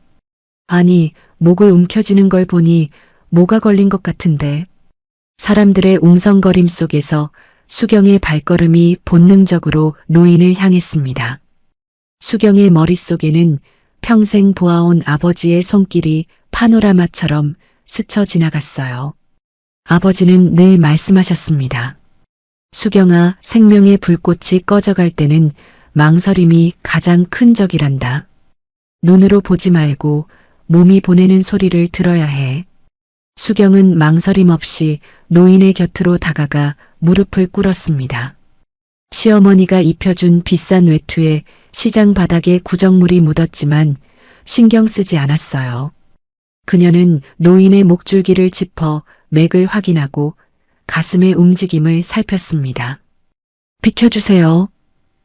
아니, 목을 움켜쥐는 걸 보니 뭐가 걸린 것 같은데. 사람들의 웅성거림 속에서 수경의 발걸음이 본능적으로 노인을 향했습니다. 수경의 머릿속에는 평생 보아온 아버지의 손길이 파노라마처럼 스쳐 지나갔어요. 아버지는 늘 말씀하셨습니다. 수경아, 생명의 불꽃이 꺼져갈 때는 망설임이 가장 큰 적이란다. 눈으로 보지 말고 몸이 보내는 소리를 들어야 해. 수경은 망설임 없이 노인의 곁으로 다가가 무릎을 꿇었습니다. 시어머니가 입혀준 비싼 외투에 시장 바닥에 구정물이 묻었지만 신경 쓰지 않았어요. 그녀는 노인의 목줄기를 짚어 맥을 확인하고 가슴의 움직임을 살폈습니다. 비켜주세요.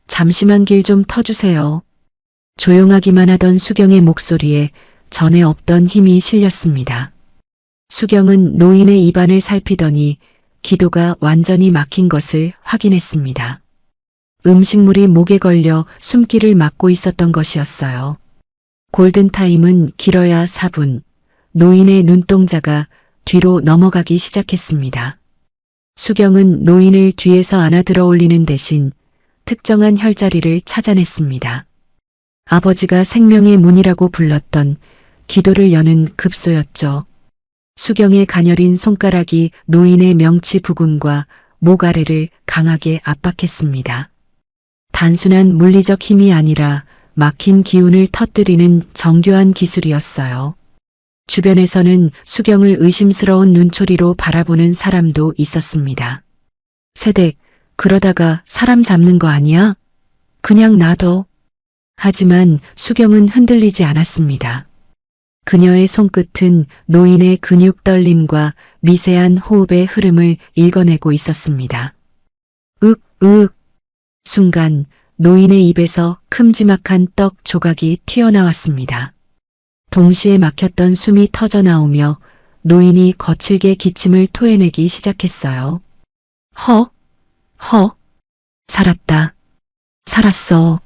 잠시만 길 좀 터주세요. 조용하기만 하던 수경의 목소리에 전에 없던 힘이 실렸습니다. 수경은 노인의 입안을 살피더니 기도가 완전히 막힌 것을 확인했습니다. 음식물이 목에 걸려 숨기를 막고 있었던 것이었어요. 골든타임은 길어야 4분. 노인의 눈동자가 뒤로 넘어가기 시작했습니다. 수경은 노인을 뒤에서 안아 들어 올리는 대신 특정한 혈자리를 찾아냈습니다. 아버지가 생명의 문이라고 불렀던 기도를 여는 급소였죠. 수경의 가녀린 손가락이 노인의 명치 부근과 목 아래를 강하게 압박했습니다. 단순한 물리적 힘이 아니라 막힌 기운을 터뜨리는 정교한 기술이었어요. 주변에서는 수경을 의심스러운 눈초리로 바라보는 사람도 있었습니다. 세댁, 그러다가 사람 잡는 거 아니야? 그냥 놔둬. 하지만 수경은 흔들리지 않았습니다. 그녀의 손끝은 노인의 근육 떨림과 미세한 호흡의 흐름을 읽어내고 있었습니다. 순간 노인의 입에서 큼지막한 떡 조각이 튀어나왔습니다. 동시에 막혔던 숨이 터져나오며 노인이 거칠게 기침을 토해내기 시작했어요. 살았다. 살았어.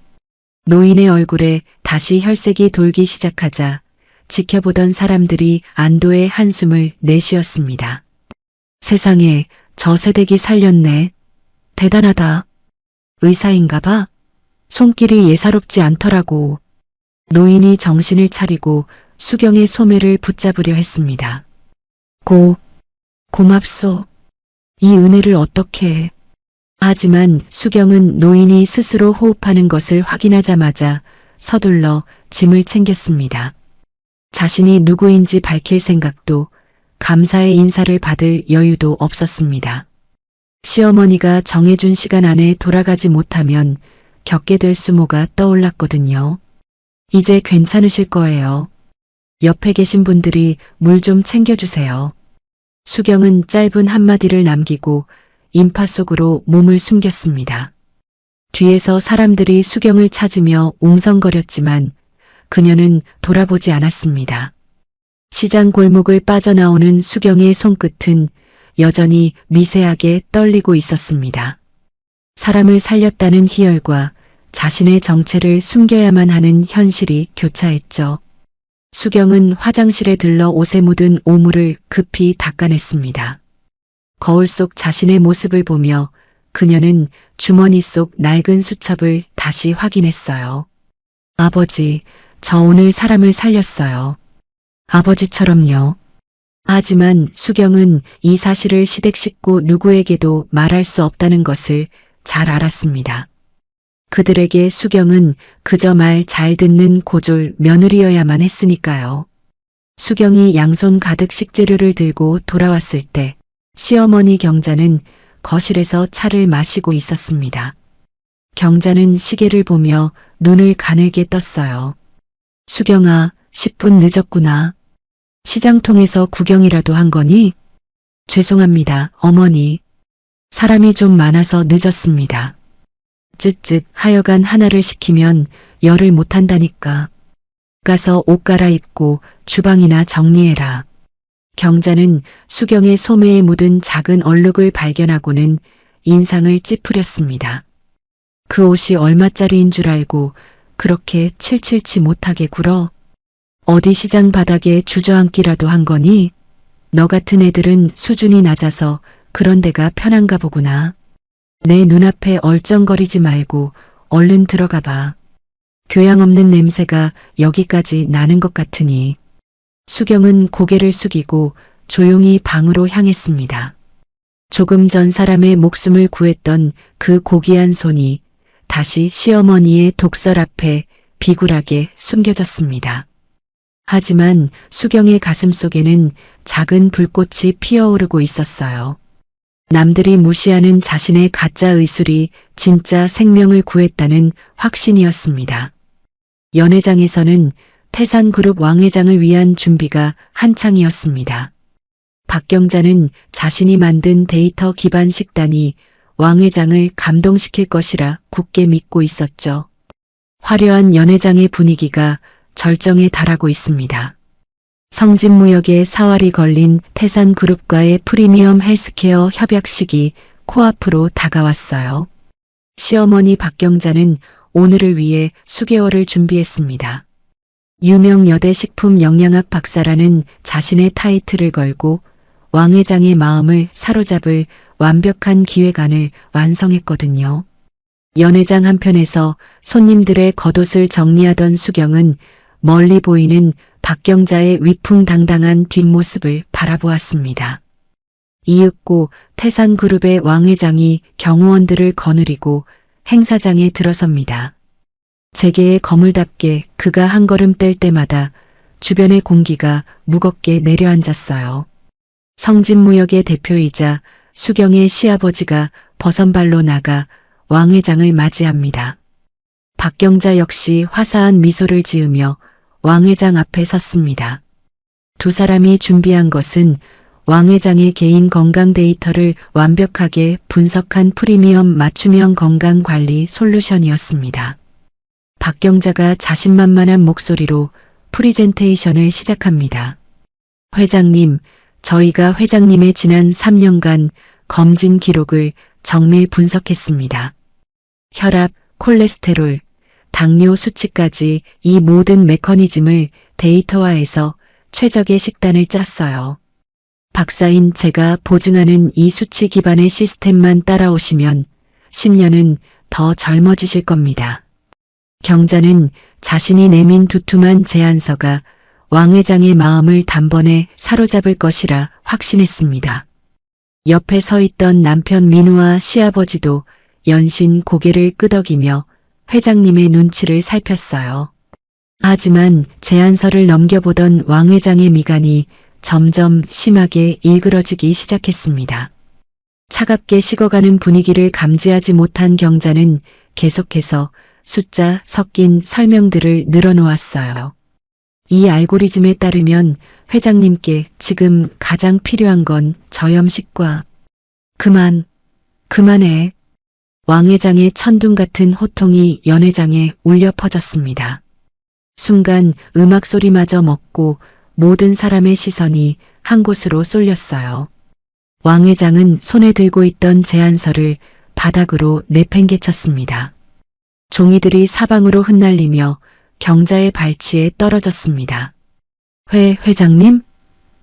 노인의 얼굴에 다시 혈색이 돌기 시작하자 지켜보던 사람들이 안도의 한숨을 내쉬었습니다. 세상에, 저 세댁이 살렸네. 대단하다. 의사인가 봐. 손길이 예사롭지 않더라고. 노인이 정신을 차리고 수경의 소매를 붙잡으려 했습니다. 고맙소. 이 은혜를 어떻게 해. 하지만 수경은 노인이 스스로 호흡하는 것을 확인하자마자 서둘러 짐을 챙겼습니다. 자신이 누구인지 밝힐 생각도 감사의 인사를 받을 여유도 없었습니다. 시어머니가 정해준 시간 안에 돌아가지 못하면 겪게 될 수모가 떠올랐거든요. 이제 괜찮으실 거예요. 옆에 계신 분들이 물 좀 챙겨주세요. 수경은 짧은 한마디를 남기고 인파 속으로 몸을 숨겼습니다. 뒤에서 사람들이 수경을 찾으며 웅성거렸지만 그녀는 돌아보지 않았습니다. 시장 골목을 빠져나오는 수경의 손끝은 여전히 미세하게 떨리고 있었습니다. 사람을 살렸다는 희열과 자신의 정체를 숨겨야만 하는 현실이 교차했죠. 수경은 화장실에 들러 옷에 묻은 오물을 급히 닦아냈습니다. 거울 속 자신의 모습을 보며 그녀는 주머니 속 낡은 수첩을 다시 확인했어요. 아버지, 저 오늘 사람을 살렸어요. 아버지처럼요. 하지만 수경은 이 사실을 시댁 식구 누구에게도 말할 수 없다는 것을 잘 알았습니다. 그들에게 수경은 그저 말 잘 듣는 고졸 며느리여야만 했으니까요. 수경이 양손 가득 식재료를 들고 돌아왔을 때 시어머니 경자는 거실에서 차를 마시고 있었습니다. 경자는 시계를 보며 눈을 가늘게 떴어요. 수경아, 10분 늦었구나. 시장 통해서 구경이라도 한 거니? 죄송합니다, 어머니. 사람이 좀 많아서 늦었습니다. 하여간 하나를 시키면 열을 못한다니까. 가서 옷 갈아입고 주방이나 정리해라. 경자는 수경의 소매에 묻은 작은 얼룩을 발견하고는 인상을 찌푸렸습니다. 그 옷이 얼마짜리인 줄 알고 그렇게 칠칠치 못하게 굴어? 어디 시장 바닥에 주저앉기라도 한 거니? 너 같은 애들은 수준이 낮아서 그런 데가 편한가 보구나. 내 눈앞에 얼쩡거리지 말고 얼른 들어가 봐. 교양 없는 냄새가 여기까지 나는 것 같으니. 수경은 고개를 숙이고 조용히 방으로 향했습니다. 조금 전 사람의 목숨을 구했던 그 고귀한 손이 다시 시어머니의 독설 앞에 비굴하게 숨겨졌습니다. 하지만 수경의 가슴 속에는 작은 불꽃이 피어오르고 있었어요. 남들이 무시하는 자신의 가짜 의술이 진짜 생명을 구했다는 확신이었습니다. 연회장에서는 태산그룹 왕회장을 위한 준비가 한창이었습니다. 박경자는 자신이 만든 데이터 기반 식단이 왕회장을 감동시킬 것이라 굳게 믿고 있었죠. 화려한 연회장의 분위기가 절정에 달하고 있습니다. 성진무역에 사활이 걸린 태산그룹과의 프리미엄 헬스케어 협약식이 코앞으로 다가왔어요. 시어머니 박경자는 오늘을 위해 수개월을 준비했습니다. 유명 여대 식품 영양학 박사라는 자신의 타이틀을 걸고 왕 회장의 마음을 사로잡을 완벽한 기획안을 완성했거든요. 연회장 한편에서 손님들의 겉옷을 정리하던 수경은 멀리 보이는 박경자의 위풍당당한 뒷모습을 바라보았습니다. 이윽고 태산그룹의 왕 회장이 경호원들을 거느리고 행사장에 들어섭니다. 재계의 거물답게 그가 한 걸음 뗄 때마다 주변의 공기가 무겁게 내려앉았어요. 성진무역의 대표이자 수경의 시아버지가 버선발로 나가 왕 회장을 맞이합니다. 박경자 역시 화사한 미소를 지으며 왕 회장 앞에 섰습니다. 두 사람이 준비한 것은 왕 회장의 개인 건강 데이터를 완벽하게 분석한 프리미엄 맞춤형 건강관리 솔루션이었습니다. 박경자가 자신만만한 목소리로 프리젠테이션을 시작합니다. 회장님, 저희가 회장님의 지난 3년간 검진 기록을 정밀 분석했습니다. 혈압, 콜레스테롤, 당뇨 수치까지 이 모든 메커니즘을 데이터화해서 최적의 식단을 짰어요. 박사인 제가 보증하는 이 수치 기반의 시스템만 따라오시면 10년은 더 젊어지실 겁니다. 경자는 자신이 내민 두툼한 제안서가 왕 회장의 마음을 단번에 사로잡을 것이라 확신했습니다. 옆에 서 있던 남편 민우와 시아버지도 연신 고개를 끄덕이며 회장님의 눈치를 살폈어요. 하지만 제안서를 넘겨보던 왕 회장의 미간이 점점 심하게 일그러지기 시작했습니다. 차갑게 식어가는 분위기를 감지하지 못한 경자는 계속해서 숫자 섞인 설명들을 늘어놓았어요. 이 알고리즘에 따르면 회장님께 지금 가장 필요한 건 저염식과 그만해. 왕 회장의 천둥 같은 호통이 연 회장에 울려 퍼졌습니다. 순간 음악 소리마저 멎고 모든 사람의 시선이 한 곳으로 쏠렸어요. 왕 회장은 손에 들고 있던 제안서를 바닥으로 내팽개쳤습니다. 종이들이 사방으로 흩날리며 경자의 발치에 떨어졌습니다. 회장님?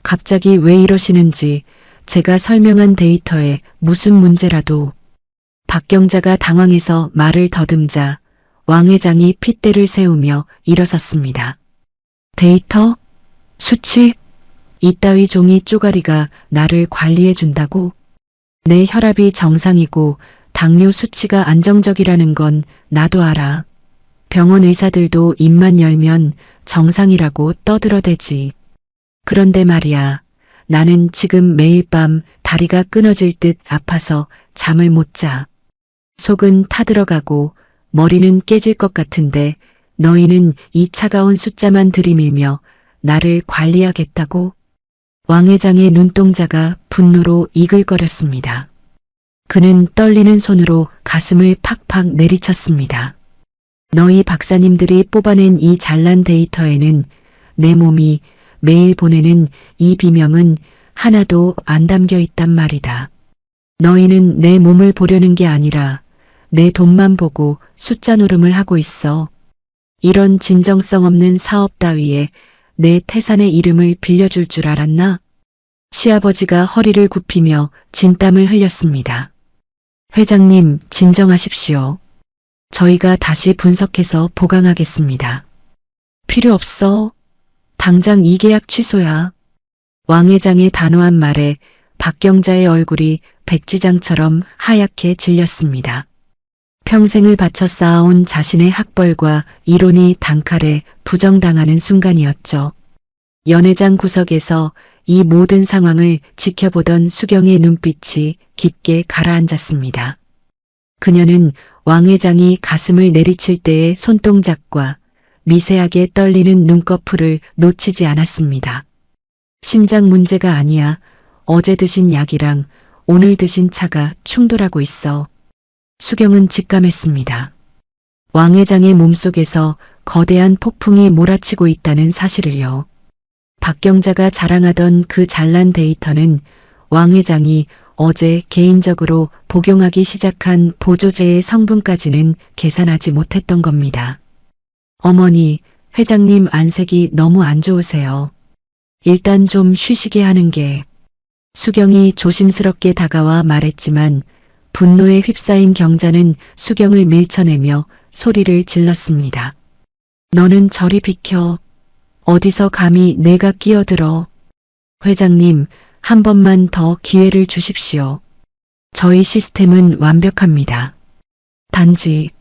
갑자기 왜 이러시는지 제가 설명한 데이터에 무슨 문제라도. 박경자가 당황해서 말을 더듬자 왕 회장이 핏대를 세우며 일어섰습니다. 데이터? 수치? 이따위 종이 쪼가리가 나를 관리해준다고? 내 혈압이 정상이고 당뇨 수치가 안정적이라는 건 나도 알아. 병원 의사들도 입만 열면 정상이라고 떠들어대지. 그런데 말이야, 나는 지금 매일 밤 다리가 끊어질 듯 아파서 잠을 못 자. 속은 타들어가고 머리는 깨질 것 같은데 너희는 이 차가운 숫자만 들이밀며 나를 관리하겠다고? 왕 회장의 눈동자가 분노로 이글거렸습니다. 그는 떨리는 손으로 가슴을 팍팍 내리쳤습니다. 너희 박사님들이 뽑아낸 이 잘난 데이터에는 내 몸이 매일 보내는 이 비명은 하나도 안 담겨 있단 말이다. 너희는 내 몸을 보려는 게 아니라 내 돈만 보고 숫자 노름을 하고 있어. 이런 진정성 없는 사업 따위에 내 태산의 이름을 빌려줄 줄 알았나? 시아버지가 허리를 굽히며 진땀을 흘렸습니다. 회장님, 진정하십시오. 저희가 다시 분석해서 보강하겠습니다. 필요 없어. 당장 이 계약 취소야. 왕 회장의 단호한 말에 박경자의 얼굴이 백지장처럼 하얗게 질렸습니다. 평생을 바쳐 쌓아온 자신의 학벌과 이론이 단칼에 부정당하는 순간이었죠. 연회장 구석에서 이 모든 상황을 지켜보던 수경의 눈빛이 깊게 가라앉았습니다. 그녀는 왕 회장이 가슴을 내리칠 때의 손동작과 미세하게 떨리는 눈꺼풀을 놓치지 않았습니다. 심장 문제가 아니야. 어제 드신 약이랑 오늘 드신 차가 충돌하고 있어. 수경은 직감했습니다. 왕 회장의 몸속에서 거대한 폭풍이 몰아치고 있다는 사실을요. 박경자가 자랑하던 그 잘난 데이터는 왕 회장이 어제 개인적으로 복용하기 시작한 보조제의 성분까지는 계산하지 못했던 겁니다. 어머니, 회장님 안색이 너무 안 좋으세요. 일단 좀 쉬시게 하는 게. 수경이 조심스럽게 다가와 말했지만 분노에 휩싸인 경자는 수경을 밀쳐내며 소리를 질렀습니다. 너는 저리 비켜. 어디서 감히 내가 끼어들어. 회장님, 한 번만 더 기회를 주십시오. 저희 시스템은 완벽합니다. 단지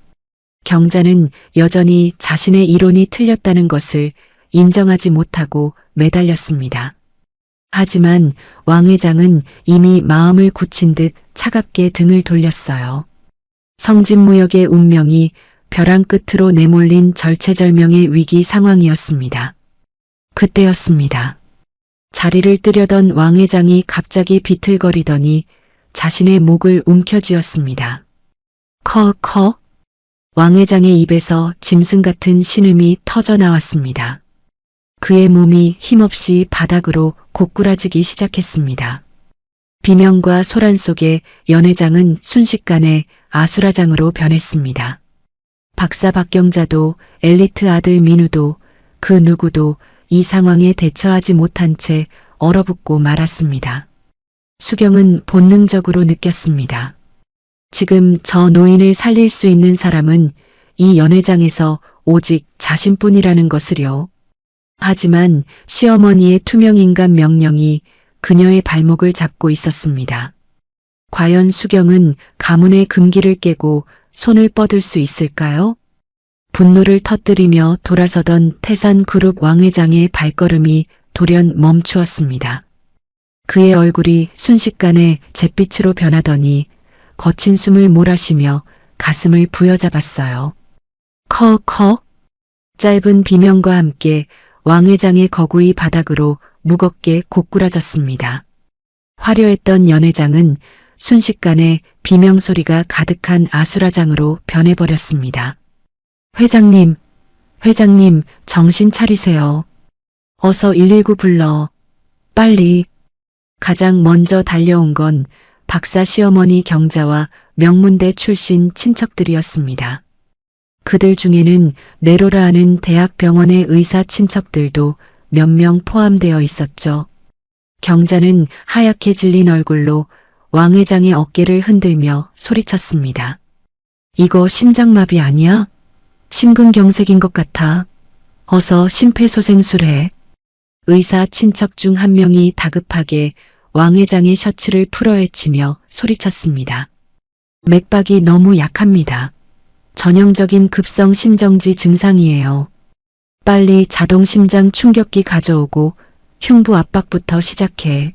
경자는 여전히 자신의 이론이 틀렸다는 것을 인정하지 못하고 매달렸습니다. 하지만 왕 회장은 이미 마음을 굳힌 듯 차갑게 등을 돌렸어요. 성진무역의 운명이 벼랑 끝으로 내몰린 절체절명의 위기 상황이었습니다. 그때였습니다. 자리를 뜨려던 왕 회장이 갑자기 비틀거리더니 자신의 목을 움켜쥐었습니다. 커. 왕 회장의 입에서 짐승 같은 신음이 터져 나왔습니다. 그의 몸이 힘없이 바닥으로 고꾸라지기 시작했습니다. 비명과 소란 속에 연 회장은 순식간에 아수라장으로 변했습니다. 박사 박경자도 엘리트 아들 민우도 그 누구도 이 상황에 대처하지 못한 채 얼어붙고 말았습니다. 수경은 본능적으로 느꼈습니다. 지금 저 노인을 살릴 수 있는 사람은 이 연회장에서 오직 자신뿐이라는 것을요. 하지만 시어머니의 투명인간 명령이 그녀의 발목을 잡고 있었습니다. 과연 수경은 가문의 금기를 깨고 손을 뻗을 수 있을까요? 분노를 터뜨리며 돌아서던 태산그룹 왕 회장의 발걸음이 돌연 멈추었습니다. 그의 얼굴이 순식간에 잿빛으로 변하더니 거친 숨을 몰아쉬며 가슴을 부여잡았어요. 커. 짧은 비명과 함께 왕 회장의 거구이 바닥으로 무겁게 고꾸라졌습니다. 화려했던 연 회장은 순식간에 비명소리가 가득한 아수라장으로 변해버렸습니다. 회장님, 정신 차리세요. 어서 119 불러. 빨리. 가장 먼저 달려온 건 박사 시어머니 경자와 명문대 출신 친척들이었습니다. 그들 중에는 네로라 하는 대학병원의 의사 친척들도 몇 명 포함되어 있었죠. 경자는 하얗게 질린 얼굴로 왕 회장의 어깨를 흔들며 소리쳤습니다. 이거 심장마비 아니야? 심근경색인 것 같아. 어서 심폐소생술해. 의사 친척 중 한 명이 다급하게 왕 회장의 셔츠를 풀어헤치며 소리쳤습니다. 맥박이 너무 약합니다. 전형적인 급성 심정지 증상이에요. 빨리 자동 심장 충격기 가져오고 흉부 압박부터 시작해.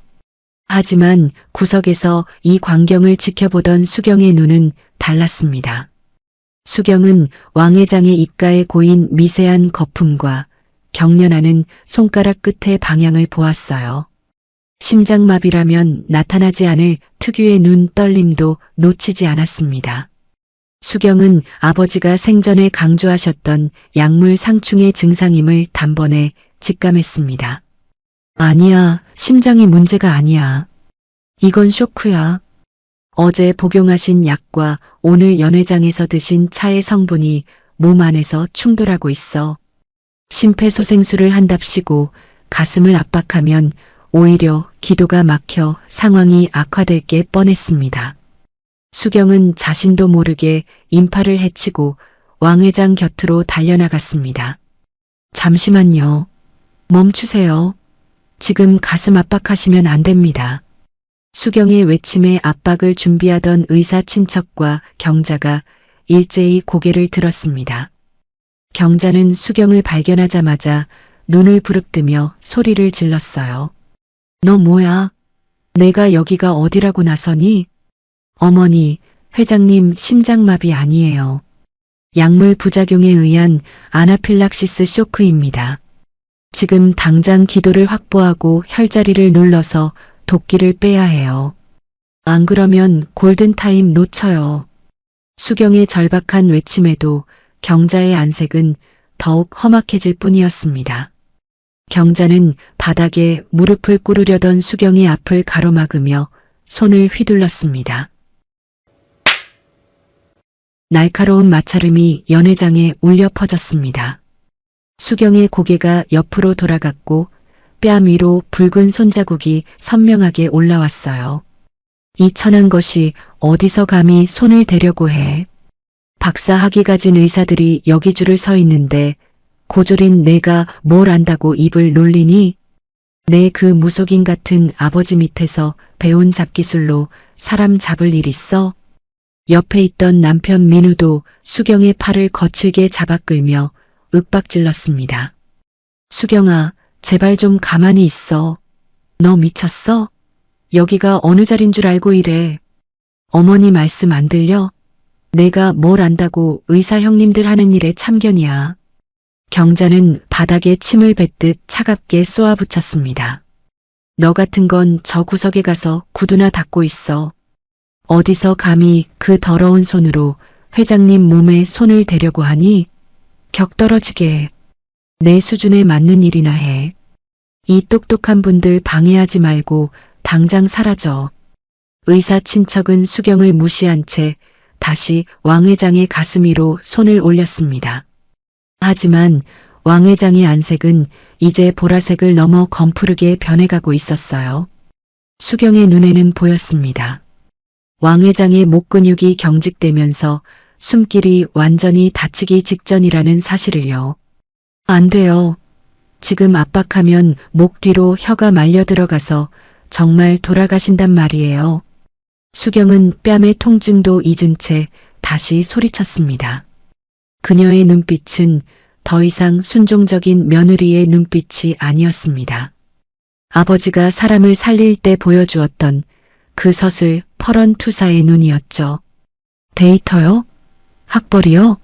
하지만 구석에서 이 광경을 지켜보던 수경의 눈은 달랐습니다. 수경은 왕 회장의 입가에 고인 미세한 거품과 경련하는 손가락 끝의 방향을 보았어요. 심장마비라면 나타나지 않을 특유의 눈 떨림도 놓치지 않았습니다. 수경은 아버지가 생전에 강조하셨던 약물 상충의 증상임을 단번에 직감했습니다. 아니야, 심장이 문제가 아니야. 이건 쇼크야. 어제 복용하신 약과 오늘 연회장에서 드신 차의 성분이 몸 안에서 충돌하고 있어. 심폐소생술을 한답시고 가슴을 압박하면 오히려 기도가 막혀 상황이 악화될 게 뻔했습니다. 수경은 자신도 모르게 인파를 해치고 왕 회장 곁으로 달려나갔습니다. 잠시만요. 멈추세요. 지금 가슴 압박하시면 안 됩니다. 수경의 외침에 압박을 준비하던 의사 친척과 경자가 일제히 고개를 들었습니다. 경자는 수경을 발견하자마자 눈을 부릅뜨며 소리를 질렀어요. 너 뭐야? 내가 여기가 어디라고 나서니? 어머니, 회장님 심장마비 아니에요. 약물 부작용에 의한 아나필락시스 쇼크입니다. 지금 당장 기도를 확보하고 혈자리를 눌러서 도끼를 빼야 해요. 안 그러면 골든타임 놓쳐요. 수경의 절박한 외침에도 경자의 안색은 더욱 험악해질 뿐이었습니다. 경자는 바닥에 무릎을 꿇으려던 수경의 앞을 가로막으며 손을 휘둘렀습니다. 날카로운 마찰음이 연회장에 울려 퍼졌습니다. 수경의 고개가 옆으로 돌아갔고 뺨 위로 붉은 손자국이 선명하게 올라왔어요. 이 천한 것이 어디서 감히 손을 대려고 해. 박사학위 가진 의사들이 여기 줄을 서 있는데 고졸인 내가 뭘 안다고 입을 놀리니? 내 그 무속인 같은 아버지 밑에서 배운 잡기술로 사람 잡을 일 있어? 옆에 있던 남편 민우도 수경의 팔을 거칠게 잡아 끌며 윽박질렀습니다. 수경아, 제발 좀 가만히 있어. 너 미쳤어? 여기가 어느 자린 줄 알고 이래. 어머니 말씀 안 들려? 내가 뭘 안다고 의사 형님들 하는 일에 참견이야. 경자는 바닥에 침을 뱉듯 차갑게 쏘아붙였습니다. 너 같은 건 저 구석에 가서 구두나 닦고 있어. 어디서 감히 그 더러운 손으로 회장님 몸에 손을 대려고 하니? 격 떨어지게. 내 수준에 맞는 일이나 해. 이 똑똑한 분들 방해하지 말고 당장 사라져. 의사 친척은 수경을 무시한 채 다시 왕 회장의 가슴 위로 손을 올렸습니다. 하지만 왕 회장의 안색은 이제 보라색을 넘어 검푸르게 변해가고 있었어요. 수경의 눈에는 보였습니다. 왕 회장의 목 근육이 경직되면서 숨길이 완전히 닫히기 직전이라는 사실을요. 안 돼요. 지금 압박하면 목 뒤로 혀가 말려 들어가서 정말 돌아가신단 말이에요. 수경은 뺨의 통증도 잊은 채 다시 소리쳤습니다. 그녀의 눈빛은 더 이상 순종적인 며느리의 눈빛이 아니었습니다. 아버지가 사람을 살릴 때 보여주었던 그 서슬 퍼런 투사의 눈이었죠. 데이터요? 학벌이요?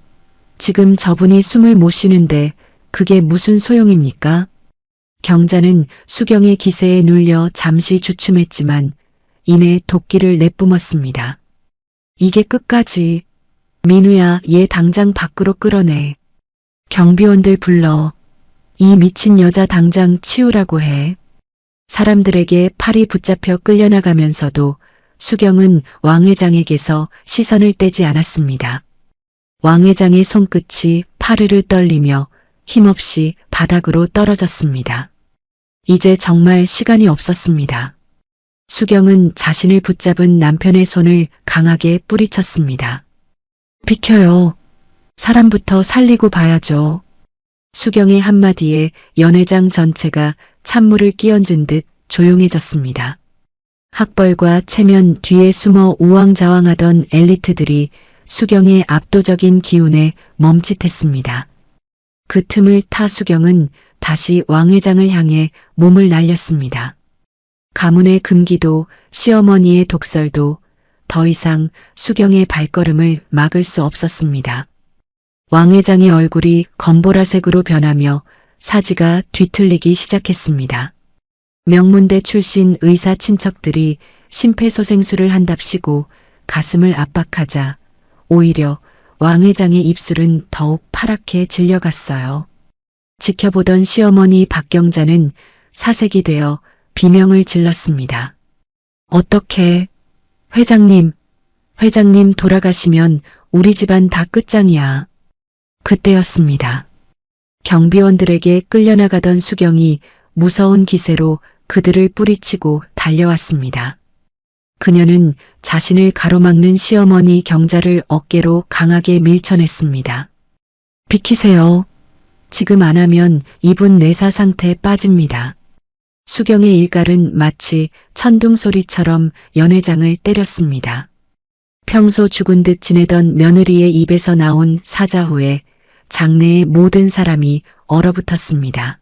지금 저분이 숨을 못 쉬는데 그게 무슨 소용입니까? 경자는 수경의 기세에 눌려 잠시 주춤했지만 이내 도끼를 내뿜었습니다. 이게 끝까지. 민우야, 얘 당장 밖으로 끌어내. 경비원들 불러. 이 미친 여자 당장 치우라고 해. 사람들에게 팔이 붙잡혀 끌려나가면서도 수경은 왕 회장에게서 시선을 떼지 않았습니다. 왕 회장의 손끝이 파르르 떨리며 힘없이 바닥으로 떨어졌습니다. 이제 정말 시간이 없었습니다. 수경은 자신을 붙잡은 남편의 손을 강하게 뿌리쳤습니다. 비켜요. 사람부터 살리고 봐야죠. 수경의 한마디에 연회장 전체가 찬물을 끼얹은 듯 조용해졌습니다. 학벌과 체면 뒤에 숨어 우왕좌왕하던 엘리트들이 수경의 압도적인 기운에 멈칫했습니다. 그 틈을 타 수경은 다시 왕 회장을 향해 몸을 날렸습니다. 가문의 금기도 시어머니의 독설도 더 이상 수경의 발걸음을 막을 수 없었습니다. 왕 회장의 얼굴이 검보라색으로 변하며 사지가 뒤틀리기 시작했습니다. 명문대 출신 의사 친척들이 심폐소생술을 한답시고 가슴을 압박하자 오히려 왕 회장의 입술은 더욱 파랗게 질려갔어요. 지켜보던 시어머니 박경자는 사색이 되어 비명을 질렀습니다. 어떻게? 회장님 돌아가시면 우리 집안 다 끝장이야. 그때였습니다. 경비원들에게 끌려나가던 수경이 무서운 기세로 그들을 뿌리치고 달려왔습니다. 그녀는 자신을 가로막는 시어머니 경자를 어깨로 강하게 밀쳐냈습니다. 비키세요. 지금 안 하면 이분 내사 상태에 빠집니다. 수경의 일갈은 마치 천둥 소리처럼 연회장을 때렸습니다. 평소 죽은 듯 지내던 며느리의 입에서 나온 사자 후에 장내의 모든 사람이 얼어붙었습니다.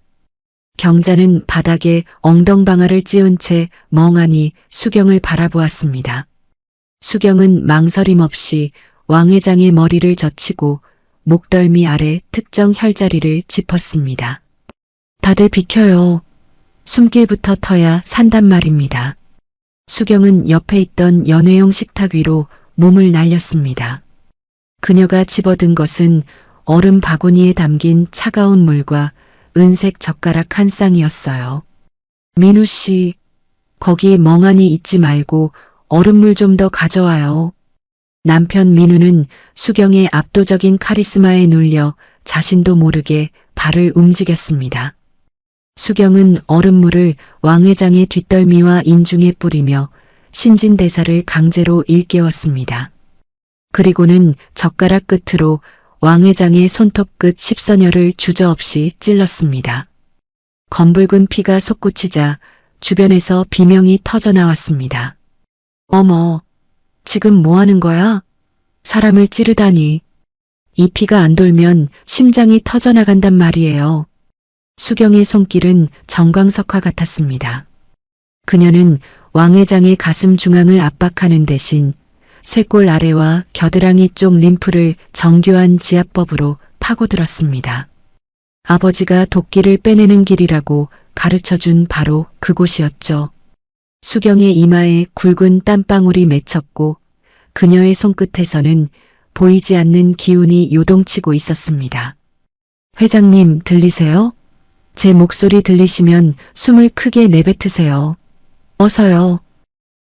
경자는 바닥에 엉덩방아를 찌운 채 멍하니 수경을 바라보았습니다. 수경은 망설임 없이 왕 회장의 머리를 젖히고 목덜미 아래 특정 혈자리를 짚었습니다. 다들 비켜요. 숨길부터 터야 산단 말입니다. 수경은 옆에 있던 연회용 식탁 위로 몸을 날렸습니다. 그녀가 집어든 것은 얼음 바구니에 담긴 차가운 물과 은색 젓가락 한 쌍이었어요. 민우 씨, 거기 멍하니 있지 말고 얼음물 좀 더 가져와요. 남편 민우는 수경의 압도적인 카리스마에 눌려 자신도 모르게 발을 움직였습니다. 수경은 얼음물을 왕 회장의 뒷덜미와 인중에 뿌리며 신진대사를 강제로 일깨웠습니다. 그리고는 젓가락 끝으로 왕 회장의 손톱 끝 10선혈을 주저없이 찔렀습니다. 검붉은 피가 솟구치자 주변에서 비명이 터져나왔습니다. 어머, 지금 뭐 하는 거야? 사람을 찌르다니. 이 피가 안 돌면 심장이 터져나간단 말이에요. 수경의 손길은 정광석화 같았습니다. 그녀는 왕 회장의 가슴 중앙을 압박하는 대신 쇄골 아래와 겨드랑이 쪽 림프를 정교한 지압법으로 파고들었습니다. 아버지가 도끼를 빼내는 길이라고 가르쳐준 바로 그곳이었죠. 수경의 이마에 굵은 땀방울이 맺혔고 그녀의 손끝에서는 보이지 않는 기운이 요동치고 있었습니다. 회장님, 들리세요? 제 목소리 들리시면 숨을 크게 내뱉으세요. 어서요.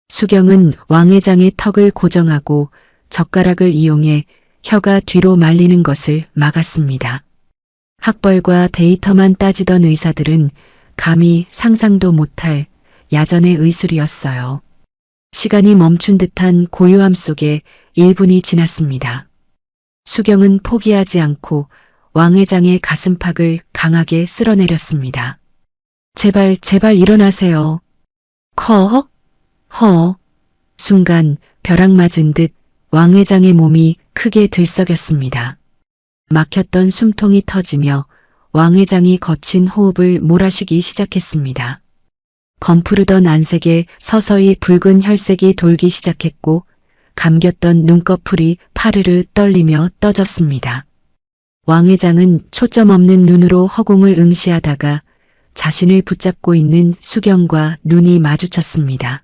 수경은 왕 회장의 턱을 고정하고 젓가락을 이용해 혀가 뒤로 말리는 것을 막았습니다. 학벌과 데이터만 따지던 의사들은 감히 상상도 못할 야전의 의술이었어요. 시간이 멈춘 듯한 고요함 속에 1분이 지났습니다. 수경은 포기하지 않고 왕 회장의 가슴팍을 강하게 쓸어내렸습니다. 제발, 제발 일어나세요. 순간 벼락 맞은 듯 왕 회장의 몸이 크게 들썩였습니다. 막혔던 숨통이 터지며 왕 회장이 거친 호흡을 몰아쉬기 시작했습니다. 검푸르던 안색에 서서히 붉은 혈색이 돌기 시작했고 감겼던 눈꺼풀이 파르르 떨리며 떠졌습니다. 왕 회장은 초점 없는 눈으로 허공을 응시하다가 자신을 붙잡고 있는 수경과 눈이 마주쳤습니다.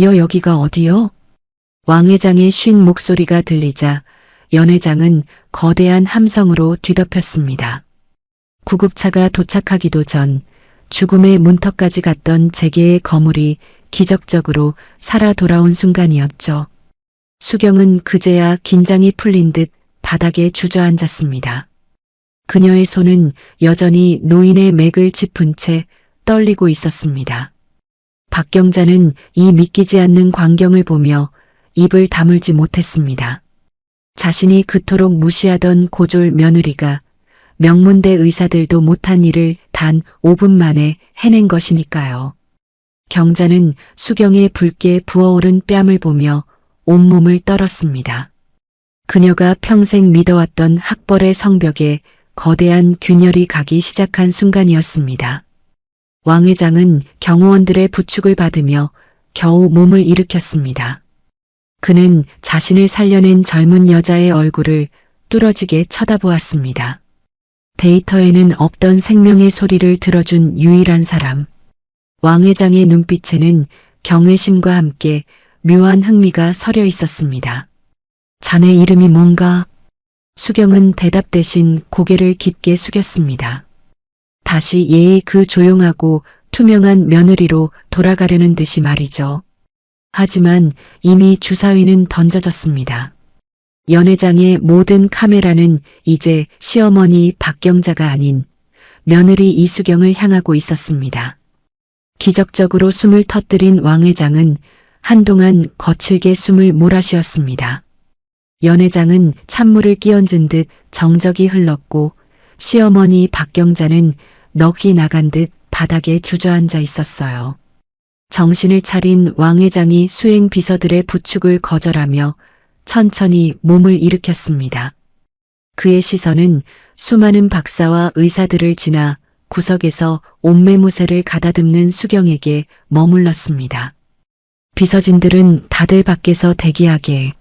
여기가 어디요? 왕 회장의 쉰 목소리가 들리자 연 회장은 거대한 함성으로 뒤덮였습니다. 구급차가 도착하기도 전 죽음의 문턱까지 갔던 재계의 거물이 기적적으로 살아 돌아온 순간이었죠. 수경은 그제야 긴장이 풀린 듯 바닥에 주저앉았습니다. 그녀의 손은 여전히 노인의 맥을 짚은 채 떨리고 있었습니다. 박경자는 이 믿기지 않는 광경을 보며 입을 다물지 못했습니다. 자신이 그토록 무시하던 고졸 며느리가 명문대 의사들도 못한 일을 단 5분 만에 해낸 것이니까요. 경자는 수경의 붉게 부어오른 뺨을 보며 온몸을 떨었습니다. 그녀가 평생 믿어왔던 학벌의 성벽에 거대한 균열이 가기 시작한 순간이었습니다. 왕 회장은 경호원들의 부축을 받으며 겨우 몸을 일으켰습니다. 그는 자신을 살려낸 젊은 여자의 얼굴을 뚫어지게 쳐다보았습니다. 데이터에는 없던 생명의 소리를 들어준 유일한 사람. 왕 회장의 눈빛에는 경외심과 함께 묘한 흥미가 서려 있었습니다. 자네 이름이 뭔가? 수경은 대답 대신 고개를 깊게 숙였습니다. 다시 예의 그 조용하고 투명한 며느리로 돌아가려는 듯이 말이죠. 하지만 이미 주사위는 던져졌습니다. 연 회장의 모든 카메라는 이제 시어머니 박경자가 아닌 며느리 이수경을 향하고 있었습니다. 기적적으로 숨을 터뜨린 왕 회장은 한동안 거칠게 숨을 몰아쉬었습니다. 연 회장은 찬물을 끼얹은 듯 정적이 흘렀고 시어머니 박경자는 넋이 나간 듯 바닥에 주저앉아 있었어요. 정신을 차린 왕 회장이 수행 비서들의 부축을 거절하며 천천히 몸을 일으켰습니다. 그의 시선은 수많은 박사와 의사들을 지나 구석에서 옷매무새를 가다듬는 수경에게 머물렀습니다. 비서진들은 다들 밖에서 대기하게.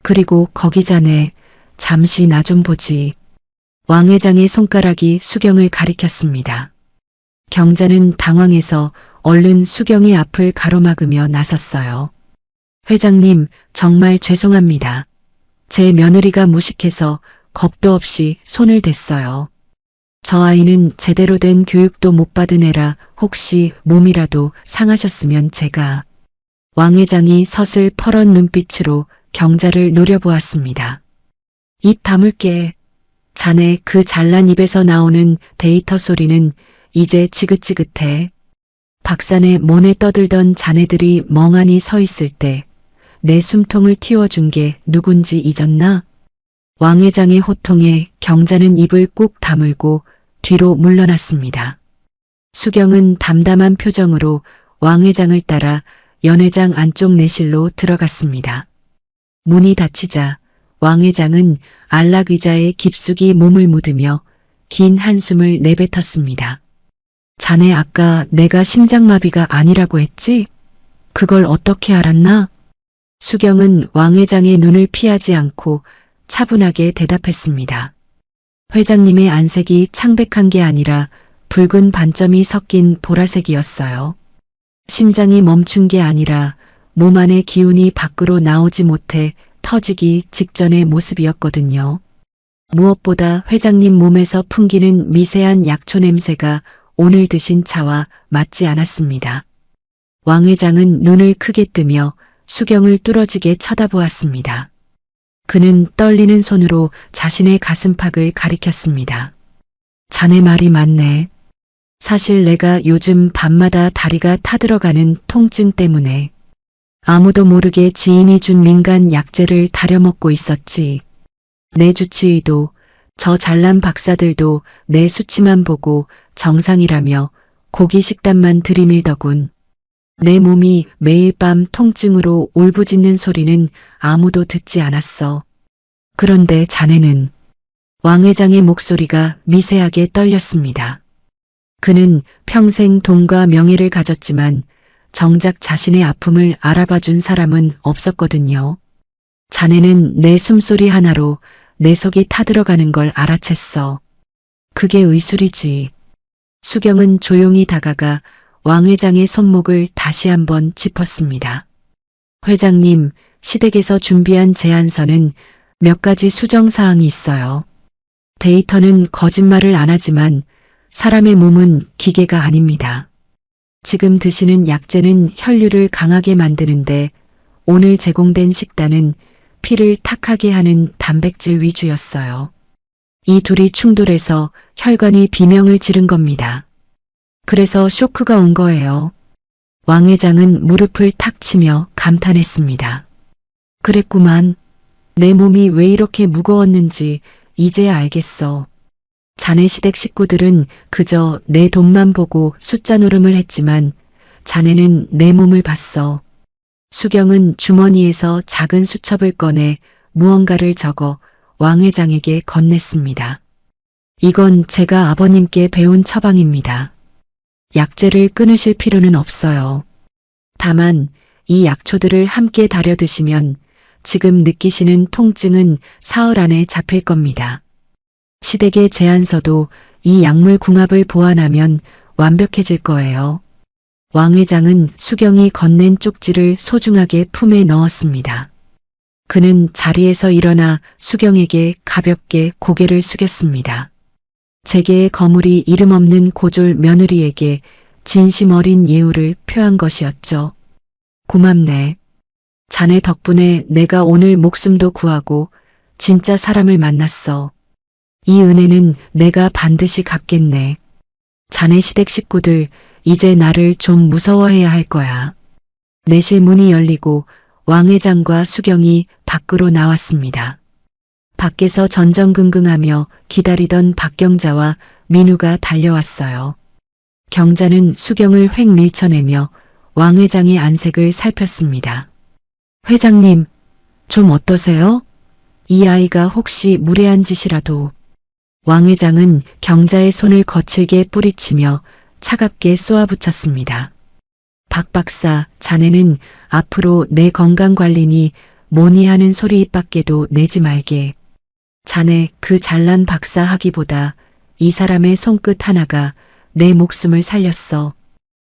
그리고 거기 자네 잠시 나 좀 보지. 왕 회장의 손가락이 수경을 가리켰습니다. 경자는 당황해서 얼른 수경의 앞을 가로막으며 나섰어요. 회장님, 정말 죄송합니다. 제 며느리가 무식해서 겁도 없이 손을 댔어요. 저 아이는 제대로 된 교육도 못 받은 애라 혹시 몸이라도 상하셨으면 제가... 왕 회장이 서슬퍼런 눈빛으로 경자를 노려보았습니다. 입 다물게. 자네 그 잘난 입에서 나오는 데이터 소리는 이제 지긋지긋해. 박산의 모내 떠들던 자네들이 멍하니 서 있을 때 내 숨통을 틔워준 게 누군지 잊었나? 왕 회장의 호통에 경자는 입을 꾹 다물고 뒤로 물러났습니다. 수경은 담담한 표정으로 왕 회장을 따라 연 회장 안쪽 내실로 들어갔습니다. 문이 닫히자 왕 회장은 안락 의자에 깊숙이 몸을 묻으며 긴 한숨을 내뱉었습니다. 자네 아까 내가 심장마비가 아니라고 했지? 그걸 어떻게 알았나? 수경은 왕 회장의 눈을 피하지 않고 차분하게 대답했습니다. 회장님의 안색이 창백한 게 아니라 붉은 반점이 섞인 보라색이었어요. 심장이 멈춘 게 아니라 몸 안의 기운이 밖으로 나오지 못해 터지기 직전의 모습이었거든요. 무엇보다 회장님 몸에서 풍기는 미세한 약초 냄새가 오늘 드신 차와 맞지 않았습니다. 왕 회장은 눈을 크게 뜨며 수경을 뚫어지게 쳐다보았습니다. 그는 떨리는 손으로 자신의 가슴팍을 가리켰습니다. 자네 말이 맞네. 사실 내가 요즘 밤마다 다리가 타들어가는 통증 때문에 아무도 모르게 지인이 준 민간 약재를 다려먹고 있었지. 내 주치의도 저 잘난 박사들도 내 수치만 보고 정상이라며 고기 식단만 들이밀더군. 내 몸이 매일 밤 통증으로 울부짖는 소리는 아무도 듣지 않았어. 그런데 자네는 왕 회장의 목소리가 미세하게 떨렸습니다. 그는 평생 돈과 명예를 가졌지만 정작 자신의 아픔을 알아봐준 사람은 없었거든요. 자네는 내 숨소리 하나로 내 속이 타들어가는 걸 알아챘어. 그게 의술이지. 수경은 조용히 다가가 왕 회장의 손목을 다시 한번 짚었습니다. 회장님, 시댁에서 준비한 제안서는 몇 가지 수정사항이 있어요. 데이터는 거짓말을 안 하지만 사람의 몸은 기계가 아닙니다. 지금 드시는 약재는 혈류를 강하게 만드는데 오늘 제공된 식단은 피를 탁하게 하는 단백질 위주였어요. 이 둘이 충돌해서 혈관이 비명을 지른 겁니다. 그래서 쇼크가 온 거예요. 왕 회장은 무릎을 탁 치며 감탄했습니다. 그랬구만. 내 몸이 왜 이렇게 무거웠는지 이제야 알겠어. 자네 시댁 식구들은 그저 내 돈만 보고 숫자 노름을 했지만 자네는 내 몸을 봤어. 수경은 주머니에서 작은 수첩을 꺼내 무언가를 적어 왕 회장에게 건넸습니다. 이건 제가 아버님께 배운 처방입니다. 약재를 끊으실 필요는 없어요. 다만 이 약초들을 함께 다려 드시면 지금 느끼시는 통증은 사흘 안에 잡힐 겁니다. 시댁의 제안서도 이 약물 궁합을 보완하면 완벽해질 거예요. 왕 회장은 수경이 건넨 쪽지를 소중하게 품에 넣었습니다. 그는 자리에서 일어나 수경에게 가볍게 고개를 숙였습니다. 재계의 거물이 이름 없는 고졸 며느리에게 진심 어린 예우를 표한 것이었죠. 고맙네. 자네 덕분에 내가 오늘 목숨도 구하고 진짜 사람을 만났어. 이 은혜는 내가 반드시 갚겠네. 자네 시댁 식구들 이제 나를 좀 무서워해야 할 거야. 내실 문이 열리고 왕 회장과 수경이 밖으로 나왔습니다. 밖에서 전전긍긍하며 기다리던 박경자와 민우가 달려왔어요. 경자는 수경을 획 밀쳐내며 왕 회장의 안색을 살폈습니다. 회장님, 좀 어떠세요? 이 아이가 혹시 무례한 짓이라도. 왕 회장은 경자의 손을 거칠게 뿌리치며 차갑게 쏘아붙였습니다. 박 박사, 자네는 앞으로 내 건강관리니 뭐니 하는 소리 입 밖에도 내지 말게. 자네 그 잘난 박사 하기보다 이 사람의 손끝 하나가 내 목숨을 살렸어.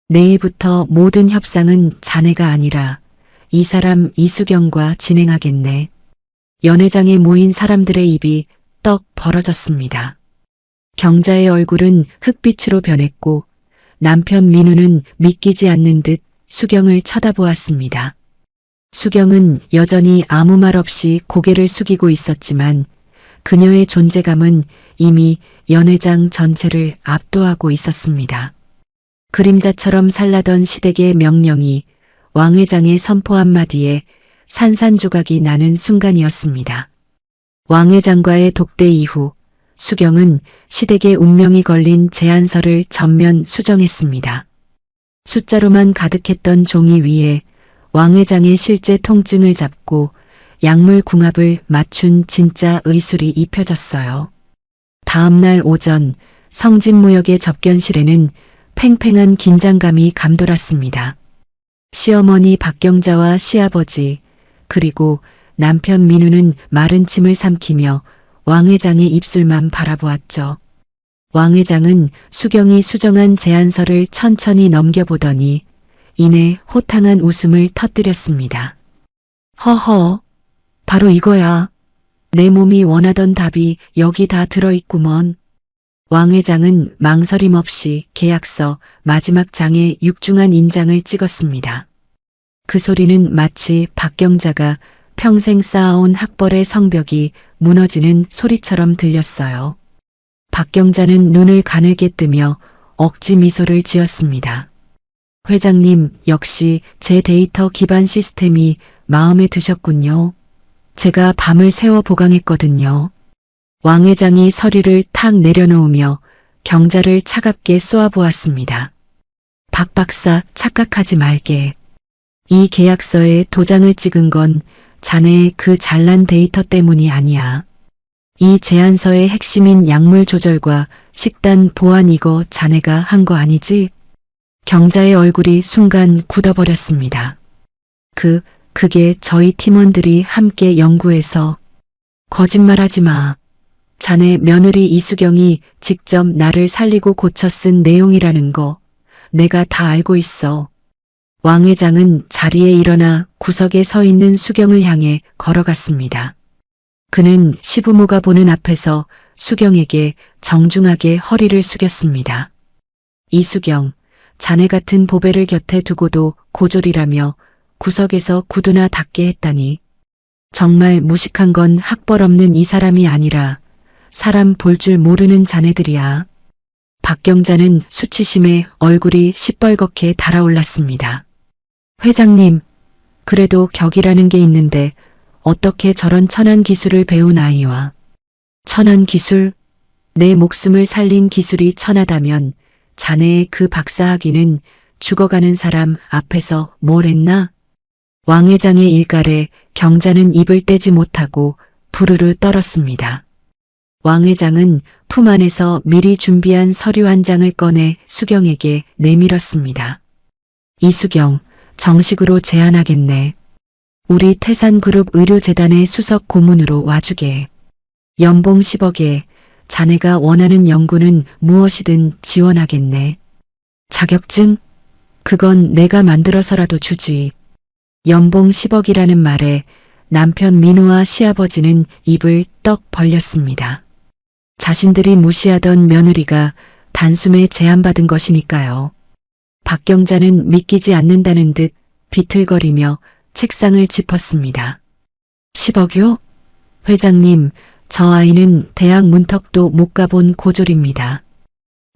내일부터 모든 협상은 자네가 아니라 이 사람 이수경과 진행하겠네. 연회장에 모인 사람들의 입이 떡 벌어졌습니다. 경자의 얼굴은 흑빛으로 변했고 남편 민우는 믿기지 않는 듯 수경을 쳐다보았습니다. 수경은 여전히 아무 말 없이 고개를 숙이고 있었지만 그녀의 존재감은 이미 연회장 전체를 압도하고 있었습니다. 그림자처럼 살라던 시댁의 명령이 왕 회장의 선포 한마디에 산산조각이 나는 순간이었습니다. 왕 회장과의 독대 이후 수경은 시댁의 운명이 걸린 제안서를 전면 수정했습니다. 숫자로만 가득했던 종이 위에 왕 회장의 실제 통증을 잡고 약물 궁합을 맞춘 진짜 의술이 입혀졌어요. 다음 날 오전 성진무역의 접견실에는 팽팽한 긴장감이 감돌았습니다. 시어머니 박경자와 시아버지 그리고 남편 민우는 마른 침을 삼키며 왕 회장의 입술만 바라보았죠. 왕 회장은 수경이 수정한 제안서를 천천히 넘겨보더니 이내 호탕한 웃음을 터뜨렸습니다. 허허, 바로 이거야. 내 몸이 원하던 답이 여기 다 들어있구먼. 왕 회장은 망설임 없이 계약서 마지막 장에 육중한 인장을 찍었습니다. 그 소리는 마치 박경자가 평생 쌓아온 학벌의 성벽이 무너지는 소리처럼 들렸어요. 박경자는 눈을 가늘게 뜨며 억지 미소를 지었습니다. 회장님, 역시 제 데이터 기반 시스템이 마음에 드셨군요. 제가 밤을 새워 보강했거든요. 왕 회장이 서류를 탁 내려놓으며 경자를 차갑게 쏘아보았습니다. 박 박사, 착각하지 말게. 이 계약서에 도장을 찍은 건 자네의 그 잘난 데이터 때문이 아니야. 이 제안서의 핵심인 약물 조절과 식단 보안 이거 자네가 한 거 아니지? 경자의 얼굴이 순간 굳어버렸습니다. 그게 저희 팀원들이 함께 연구해서. 거짓말하지 마. 자네 며느리 이수경이 직접 나를 살리고 고쳐 쓴 내용이라는 거 내가 다 알고 있어. 왕 회장은 자리에 일어나 구석에 서 있는 수경을 향해 걸어갔습니다. 그는 시부모가 보는 앞에서 수경에게 정중하게 허리를 숙였습니다. 이수경, 자네 같은 보배를 곁에 두고도 고졸이라며 구석에서 구두나 닦게 했다니. 정말 무식한 건 학벌 없는 이 사람이 아니라 사람 볼 줄 모르는 자네들이야. 박경자는 수치심에 얼굴이 시뻘겋게 달아올랐습니다. 회장님, 그래도 격이라는 게 있는데 어떻게 저런 천한 기술을 배운 아이와. 천한 기술? 내 목숨을 살린 기술이 천하다면 자네의 그 박사학위는 죽어가는 사람 앞에서 뭘 했나? 왕 회장의 일갈에 경자는 입을 떼지 못하고 부르르 떨었습니다. 왕 회장은 품 안에서 미리 준비한 서류 한 장을 꺼내 수경에게 내밀었습니다. 이수경, 정식으로 제안하겠네. 우리 태산그룹 의료재단의 수석 고문으로 와주게. 연봉 10억에 자네가 원하는 연구는 무엇이든 지원하겠네. 자격증? 그건 내가 만들어서라도 주지. 연봉 10억이라는 말에 남편 민우와 시아버지는 입을 떡 벌렸습니다. 자신들이 무시하던 며느리가 단숨에 제안받은 것이니까요. 박경자는 믿기지 않는다는 듯 비틀거리며 책상을 짚었습니다. 10억요? 회장님, 저 아이는 대학 문턱도 못 가본 고졸입니다.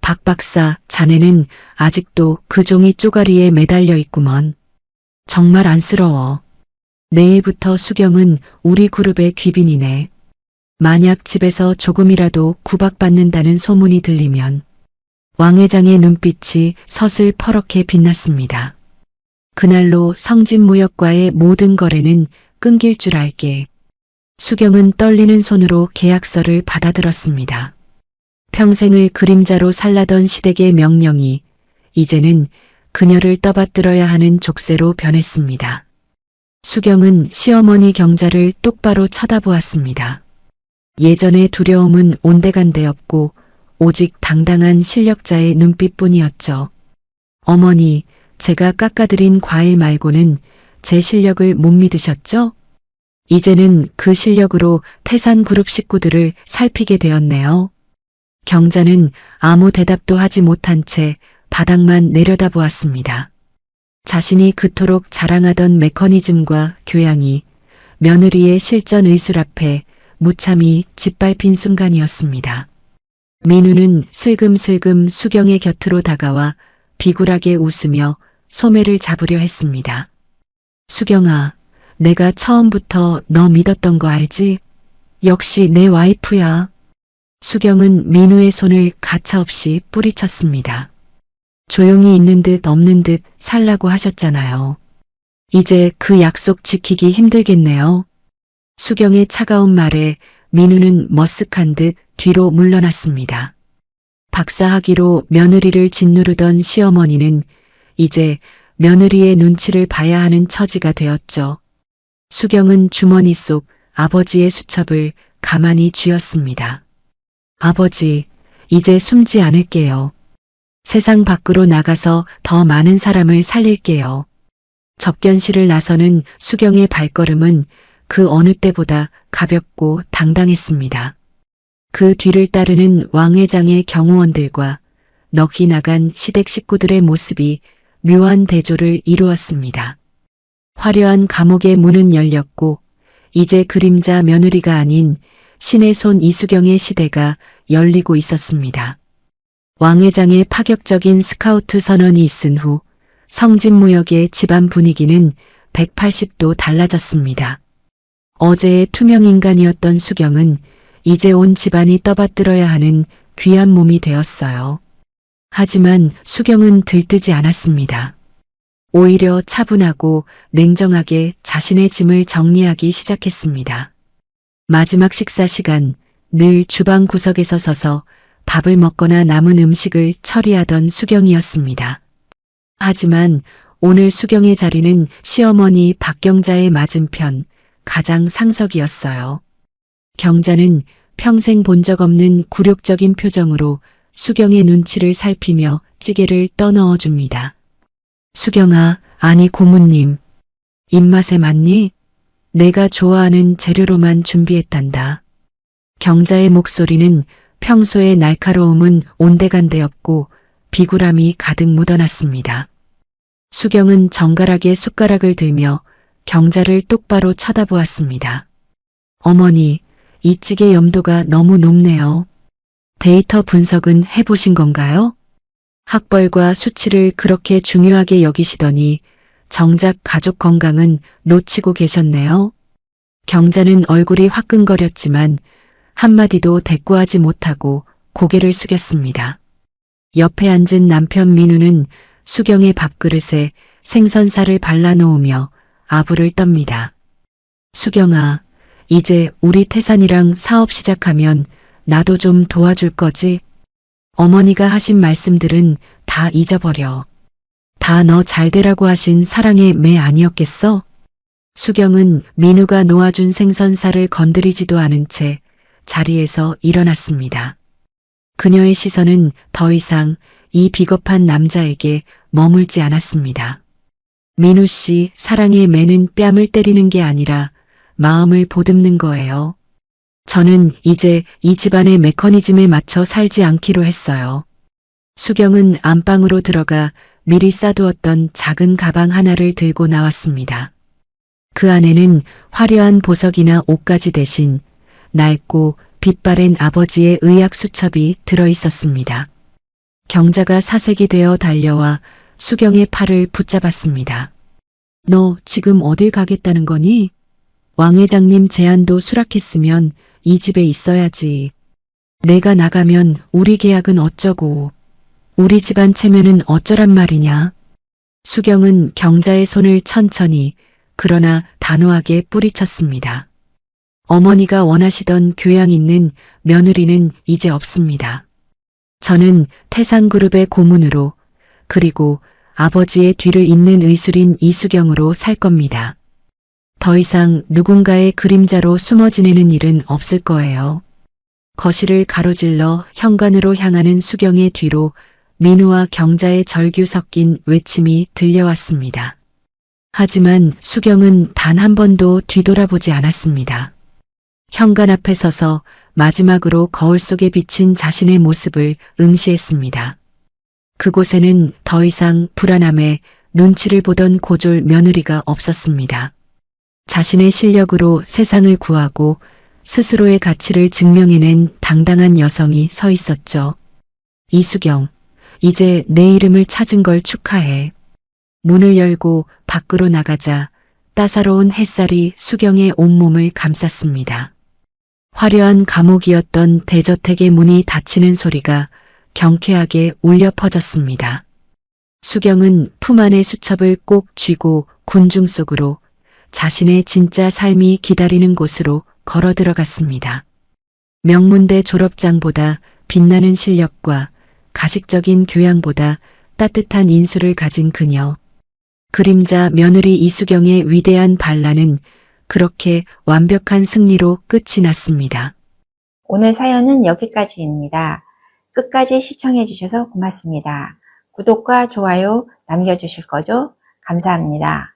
박 박사, 자네는 아직도 그 종이 쪼가리에 매달려 있구먼. 정말 안쓰러워. 내일부터 수경은 우리 그룹의 귀빈이네. 만약 집에서 조금이라도 구박받는다는 소문이 들리면. 왕 회장의 눈빛이 서슬퍼렇게 빛났습니다. 그날로 성진무역과의 모든 거래는 끊길 줄 알게. 수경은 떨리는 손으로 계약서를 받아들었습니다. 평생을 그림자로 살라던 시댁의 명령이 이제는 그녀를 떠받들어야 하는 족쇄로 변했습니다. 수경은 시어머니 경자를 똑바로 쳐다보았습니다. 예전의 두려움은 온데간데 없고 오직 당당한 실력자의 눈빛뿐이었죠. 어머니, 제가 깎아드린 과일 말고는 제 실력을 못 믿으셨죠? 이제는 그 실력으로 태산그룹 식구들을 살피게 되었네요. 경자는 아무 대답도 하지 못한 채 바닥만 내려다보았습니다. 자신이 그토록 자랑하던 메커니즘과 교양이 며느리의 실전 의술 앞에 무참히 짓밟힌 순간이었습니다. 민우는 슬금슬금 수경의 곁으로 다가와 비굴하게 웃으며 소매를 잡으려 했습니다. 수경아, 내가 처음부터 너 믿었던 거 알지? 역시 내 와이프야. 수경은 민우의 손을 가차없이 뿌리쳤습니다. 조용히 있는 듯 없는 듯 살라고 하셨잖아요. 이제 그 약속 지키기 힘들겠네요. 수경의 차가운 말에 민우는 머쓱한 듯 뒤로 물러났습니다. 박사학위로 며느리를 짓누르던 시어머니는 이제 며느리의 눈치를 봐야 하는 처지가 되었죠. 수경은 주머니 속 아버지의 수첩을 가만히 쥐었습니다. 아버지, 이제 숨지 않을게요. 세상 밖으로 나가서 더 많은 사람을 살릴게요. 접견실을 나서는 수경의 발걸음은 그 어느 때보다 가볍고 당당했습니다. 그 뒤를 따르는 왕 회장의 경호원들과 넋이 나간 시댁 식구들의 모습이 묘한 대조를 이루었습니다. 화려한 감옥의 문은 열렸고 이제 그림자 며느리가 아닌 신의 손 이수경의 시대가 열리고 있었습니다. 왕 회장의 파격적인 스카우트 선언이 있은 후 성진무역의 집안 분위기는 180도 달라졌습니다. 어제의 투명인간이었던 수경은 이제 온 집안이 떠받들어야 하는 귀한 몸이 되었어요. 하지만 수경은 들뜨지 않았습니다. 오히려 차분하고 냉정하게 자신의 짐을 정리하기 시작했습니다. 마지막 식사 시간, 늘 주방 구석에서 서서 밥을 먹거나 남은 음식을 처리하던 수경이었습니다. 하지만 오늘 수경의 자리는 시어머니 박경자의 맞은편 가장 상석이었어요. 경자는 평생 본 적 없는 굴욕적인 표정으로 수경의 눈치를 살피며 찌개를 떠넣어 줍니다. 수경아, 아니 고모님, 입맛에 맞니? 내가 좋아하는 재료로만 준비했단다. 경자의 목소리는 평소의 날카로움은 온데간데 없고 비굴함이 가득 묻어났습니다. 수경은 정갈하게 숟가락을 들며 경자를 똑바로 쳐다보았습니다. 어머니, 이 찌개 염도가 너무 높네요. 데이터 분석은 해보신 건가요? 학벌과 수치를 그렇게 중요하게 여기시더니 정작 가족 건강은 놓치고 계셨네요. 경자는 얼굴이 화끈거렸지만 한마디도 대꾸하지 못하고 고개를 숙였습니다. 옆에 앉은 남편 민우는 수경의 밥그릇에 생선살을 발라놓으며 아부를 떱니다. 수경아, 이제 우리 태산이랑 사업 시작하면 나도 좀 도와줄 거지? 어머니가 하신 말씀들은 다 잊어버려. 다 너 잘되라고 하신 사랑의 매 아니었겠어? 수경은 민우가 놓아준 생선살을 건드리지도 않은 채 자리에서 일어났습니다. 그녀의 시선은 더 이상 이 비겁한 남자에게 머물지 않았습니다. 민우 씨, 사랑의 매는 뺨을 때리는 게 아니라 마음을 보듬는 거예요. 저는 이제 이 집안의 메커니즘에 맞춰 살지 않기로 했어요. 수경은 안방으로 들어가 미리 싸두었던 작은 가방 하나를 들고 나왔습니다. 그 안에는 화려한 보석이나 옷가지 대신 낡고 빛바랜 아버지의 의학 수첩이 들어있었습니다. 경자가 사색이 되어 달려와 수경의 팔을 붙잡았습니다. 너 지금 어딜 가겠다는 거니? 왕 회장님 제안도 수락했으면 이 집에 있어야지. 내가 나가면 우리 계약은 어쩌고, 우리 집안 체면은 어쩌란 말이냐. 수경은 경자의 손을 천천히 그러나 단호하게 뿌리쳤습니다. 어머니가 원하시던 교양 있는 며느리는 이제 없습니다. 저는 태산그룹의 고문으로 그리고 아버지의 뒤를 잇는 의술인 이수경으로 살 겁니다. 더 이상 누군가의 그림자로 숨어 지내는 일은 없을 거예요. 거실을 가로질러 현관으로 향하는 수경의 뒤로 민우와 경자의 절규 섞인 외침이 들려왔습니다. 하지만 수경은 단 한 번도 뒤돌아보지 않았습니다. 현관 앞에 서서 마지막으로 거울 속에 비친 자신의 모습을 응시했습니다. 그곳에는 더 이상 불안함에 눈치를 보던 고졸 며느리가 없었습니다. 자신의 실력으로 세상을 구하고 스스로의 가치를 증명해낸 당당한 여성이 서 있었죠. 이수경, 이제 내 이름을 찾은 걸 축하해. 문을 열고 밖으로 나가자 따사로운 햇살이 수경의 온몸을 감쌌습니다. 화려한 감옥이었던 대저택의 문이 닫히는 소리가 경쾌하게 울려 퍼졌습니다. 수경은 품 안의 수첩을 꼭 쥐고 군중 속으로 자신의 진짜 삶이 기다리는 곳으로 걸어 들어갔습니다. 명문대 졸업장보다 빛나는 실력과 가식적인 교양보다 따뜻한 인수를 가진 그녀. 그림자 며느리 이수경의 위대한 반란은 그렇게 완벽한 승리로 끝이 났습니다. 오늘 사연은 여기까지입니다. 끝까지 시청해 주셔서 고맙습니다. 구독과 좋아요 남겨주실 거죠? 감사합니다.